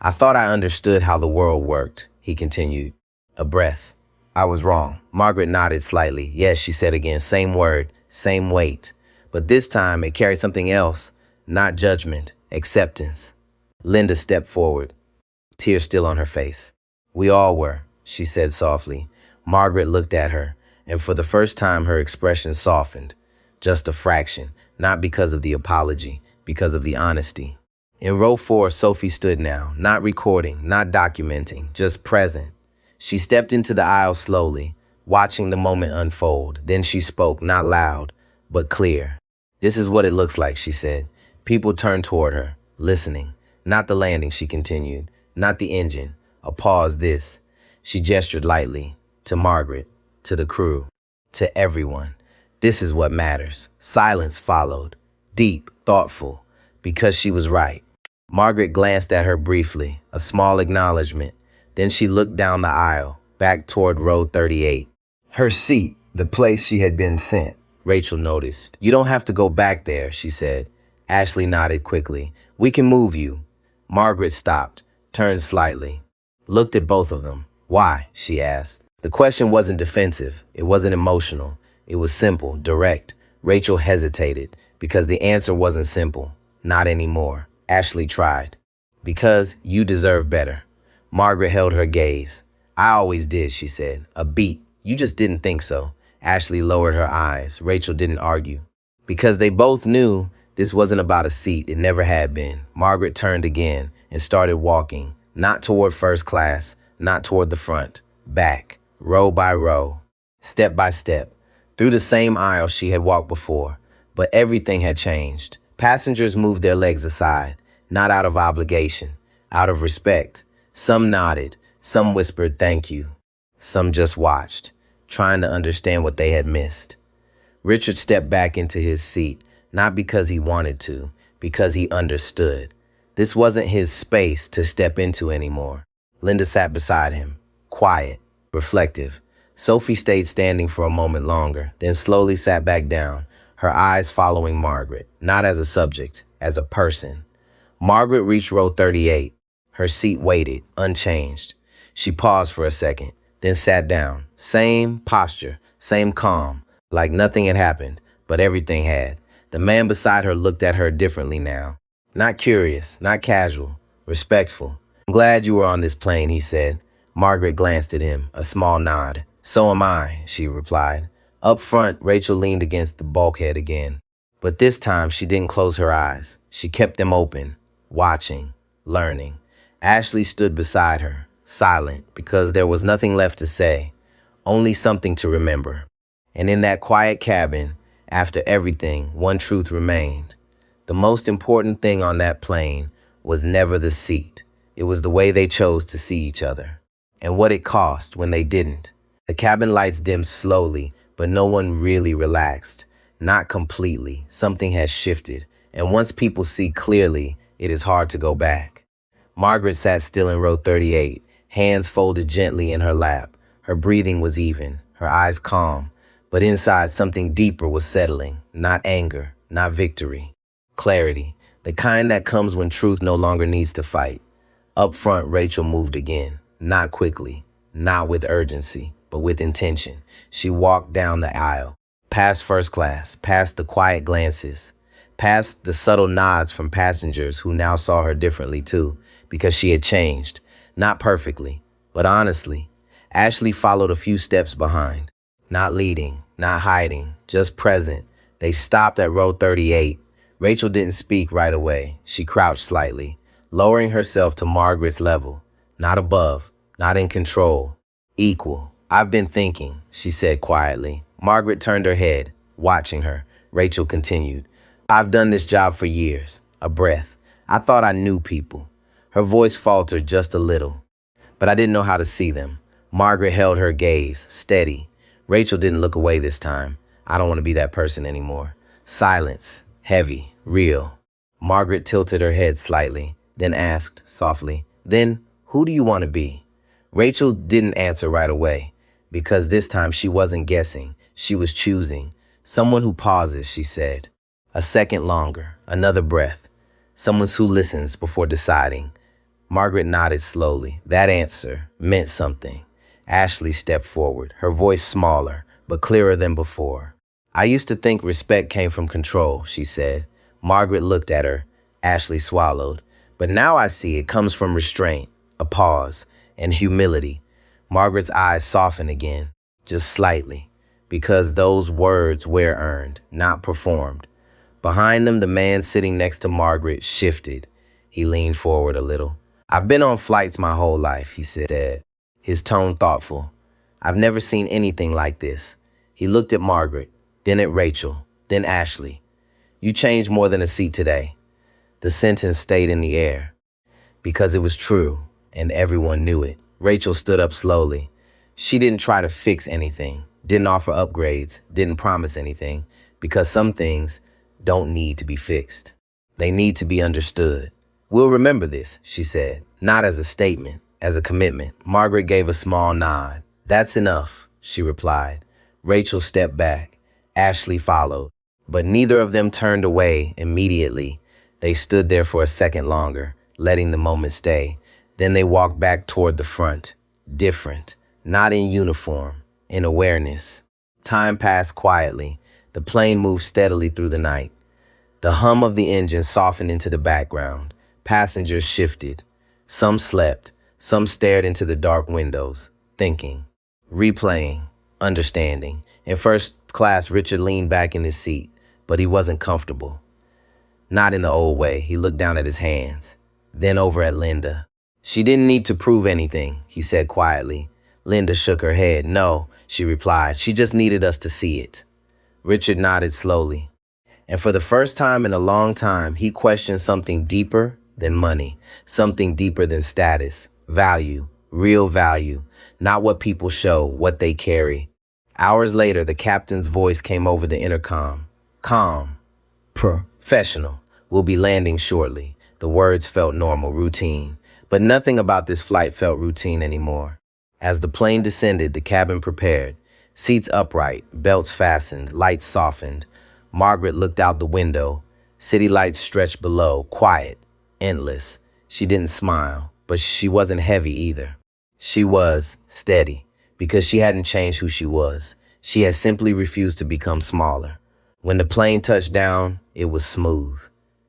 I thought I understood how the world worked, he continued. A breath. I was wrong. Margaret nodded slightly. Yes, she said again, same word, same weight. But this time it carried something else, not judgment, acceptance. Linda stepped forward, tears still on her face. We all were, she said softly. Margaret looked at her, and for the first time her expression softened. Just a fraction, not because of the apology, because of the honesty. In row 4, Sophie stood now, not recording, not documenting, just present. She stepped into the aisle slowly, watching the moment unfold. Then she spoke, not loud, but clear. This is what it looks like, she said. People turned toward her, listening. Not the landing, she continued, not the engine. A pause, this. She gestured lightly, to Margaret, to the crew, to everyone. This is what matters. Silence followed, deep, thoughtful, because she was right. Margaret glanced at her briefly, a small acknowledgement. Then she looked down the aisle, back toward row 38. Her seat, the place she had been sent. Rachel noticed. You don't have to go back there, she said. Ashley nodded quickly. We can move you. Margaret stopped, turned slightly, looked at both of them. Why? She asked. The question wasn't defensive. It wasn't emotional. It was simple, direct. Rachel hesitated because the answer wasn't simple. Not anymore. Ashley tried. Because you deserve better. Margaret held her gaze. I always did, she said. A beat. You just didn't think so. Ashley lowered her eyes. Rachel didn't argue. Because they both knew this wasn't about a seat. It never had been. Margaret turned again and started walking. Not toward first class, not toward the front. Back, row by row, step by step, through the same aisle she had walked before. But everything had changed. Passengers moved their legs aside, not out of obligation, out of respect. Some nodded, some whispered thank you. Some just watched, trying to understand what they had missed. Richard stepped back into his seat, not because he wanted to, because he understood. This wasn't his space to step into anymore. Linda sat beside him, quiet, reflective. Sophie stayed standing for a moment longer, then slowly sat back down, her eyes following Margaret, not as a subject, as a person. Margaret reached row 38. Her seat waited, unchanged. She paused for a second, then sat down. Same posture, same calm, like nothing had happened, but everything had. The man beside her looked at her differently now. Not curious, not casual, respectful. I'm glad you were on this plane, he said. Margaret glanced at him, a small nod. So am I, she replied. Up front, Rachel leaned against the bulkhead again. But this time, she didn't close her eyes. She kept them open, watching, learning. Ashley stood beside her, silent, because there was nothing left to say, only something to remember. And in that quiet cabin, after everything, one truth remained. The most important thing on that plane was never the seat. It was the way they chose to see each other, and what it cost when they didn't. The cabin lights dimmed slowly, but no one really relaxed. Not completely. Something has shifted, and once people see clearly, it is hard to go back. Margaret sat still in row 38, hands folded gently in her lap. Her breathing was even, her eyes calm, but inside something deeper was settling. Not anger, not victory. Clarity, the kind that comes when truth no longer needs to fight. Up front, Rachel moved again, not quickly, not with urgency, but with intention. She walked down the aisle, past first class, past the quiet glances, past the subtle nods from passengers who now saw her differently too, because she had changed. Not perfectly, but honestly. Ashley followed a few steps behind, not leading, not hiding, just present. They stopped at row 38. Rachel didn't speak right away. She crouched slightly, lowering herself to Margaret's level. Not above, not in control. Equal. "I've been thinking," she said quietly. Margaret turned her head, watching her. Rachel continued, "I've done this job for years." A breath. "I thought I knew people." Her voice faltered just a little, but I didn't know how to see them. Margaret held her gaze, steady. Rachel didn't look away this time. "I don't want to be that person anymore." Silence. Heavy. Real. Margaret tilted her head slightly, then asked softly, "Then who do you want to be?" Rachel didn't answer right away, because this time she wasn't guessing. She was choosing. "Someone who pauses," she said. A second longer. Another breath. "Someone who listens before deciding." Margaret nodded slowly. That answer meant something. Ashley stepped forward, her voice smaller, but clearer than before. "I used to think respect came from control," she said. Margaret looked at her. Ashley swallowed. "But now I see it comes from restraint, a pause, and humility." Margaret's eyes softened again, just slightly, because those words were earned, not performed. Behind them, the man sitting next to Margaret shifted. He leaned forward a little. "I've been on flights my whole life," he said, his tone thoughtful. "I've never seen anything like this." He looked at Margaret, then at Rachel, then Ashley. "You changed more than a seat today." The sentence stayed in the air, because it was true, and everyone knew it. Rachel stood up slowly. She didn't try to fix anything, didn't offer upgrades, didn't promise anything, because some things don't need to be fixed. They need to be understood. "We'll remember this," she said, not as a statement, as a commitment. Margaret gave a small nod. "That's enough," she replied. Rachel stepped back. Ashley followed, but neither of them turned away immediately. They stood there for a second longer, letting the moment stay. Then they walked back toward the front. Different, not in uniform, in awareness. Time passed quietly. The plane moved steadily through the night. The hum of the engine softened into the background. Passengers shifted. Some slept. Some stared into the dark windows, thinking, replaying, understanding. In first class, Richard leaned back in his seat, but he wasn't comfortable. Not in the old way. He looked down at his hands, then over at Linda. "She didn't need to prove anything," he said quietly. Linda shook her head. "No," she replied. "She just needed us to see it." Richard nodded slowly. And for the first time in a long time, he questioned something deeper than money, something deeper than status, value, real value, not what people show, what they carry. Hours later, the captain's voice came over the intercom. Calm. Professional. "We'll be landing shortly." The words felt normal, routine. But nothing about this flight felt routine anymore. As the plane descended, the cabin prepared. Seats upright, belts fastened, lights softened. Margaret looked out the window. City lights stretched below, quiet, endless. She didn't smile, but she wasn't heavy either. She was steady, because she hadn't changed who she was. She had simply refused to become smaller. When the plane touched down, it was smooth,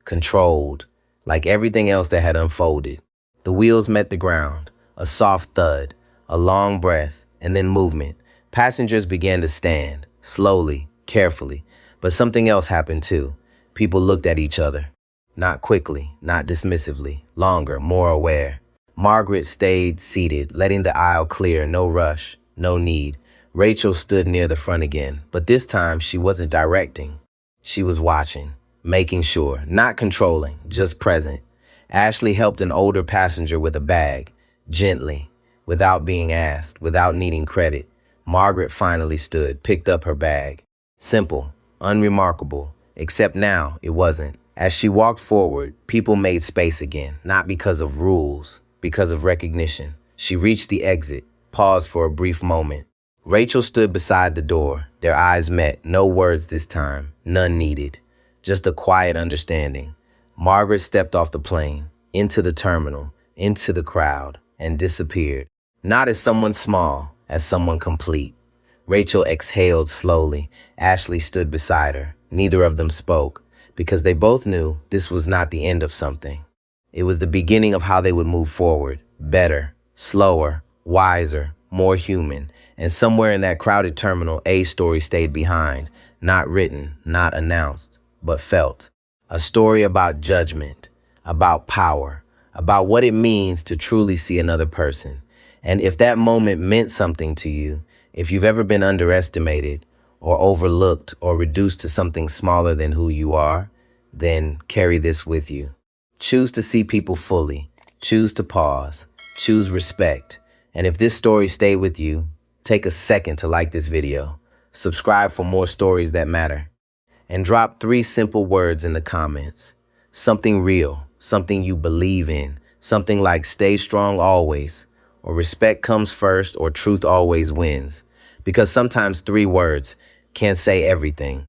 controlled, like everything else that had unfolded. The wheels met the ground, a soft thud, a long breath, and then movement. Passengers began to stand, slowly, carefully. But something else happened too. People looked at each other. Not quickly, not dismissively, longer, more aware. Margaret stayed seated, letting the aisle clear, no rush, no need. Rachel stood near the front again, but this time she wasn't directing. She was watching, making sure, not controlling, just present. Ashley helped an older passenger with a bag, gently, without being asked, without needing credit. Margaret finally stood, picked up her bag. Simple, unremarkable, except now it wasn't. As she walked forward, people made space again, not because of rules, because of recognition. She reached the exit, paused for a brief moment. Rachel stood beside the door. Their eyes met, no words this time, none needed, just a quiet understanding. Margaret stepped off the plane, into the terminal, into the crowd, and disappeared. Not as someone small, as someone complete. Rachel exhaled slowly. Ashley stood beside her. Neither of them spoke, because they both knew this was not the end of something. It was the beginning of how they would move forward, better, slower, wiser, more human. And somewhere in that crowded terminal, A's story stayed behind, not written, not announced, but felt. A story about judgment, about power, about what it means to truly see another person. And if that moment meant something to you, if you've ever been underestimated or overlooked or reduced to something smaller than who you are, then carry this with you. Choose to see people fully. Choose to pause. Choose respect. And if this story stayed with you, take a second to like this video. Subscribe for more stories that matter. And drop 3 simple words in the comments. Something real, something you believe in, something like stay strong always, or respect comes first, or truth always wins. Because sometimes 3 words can't say everything.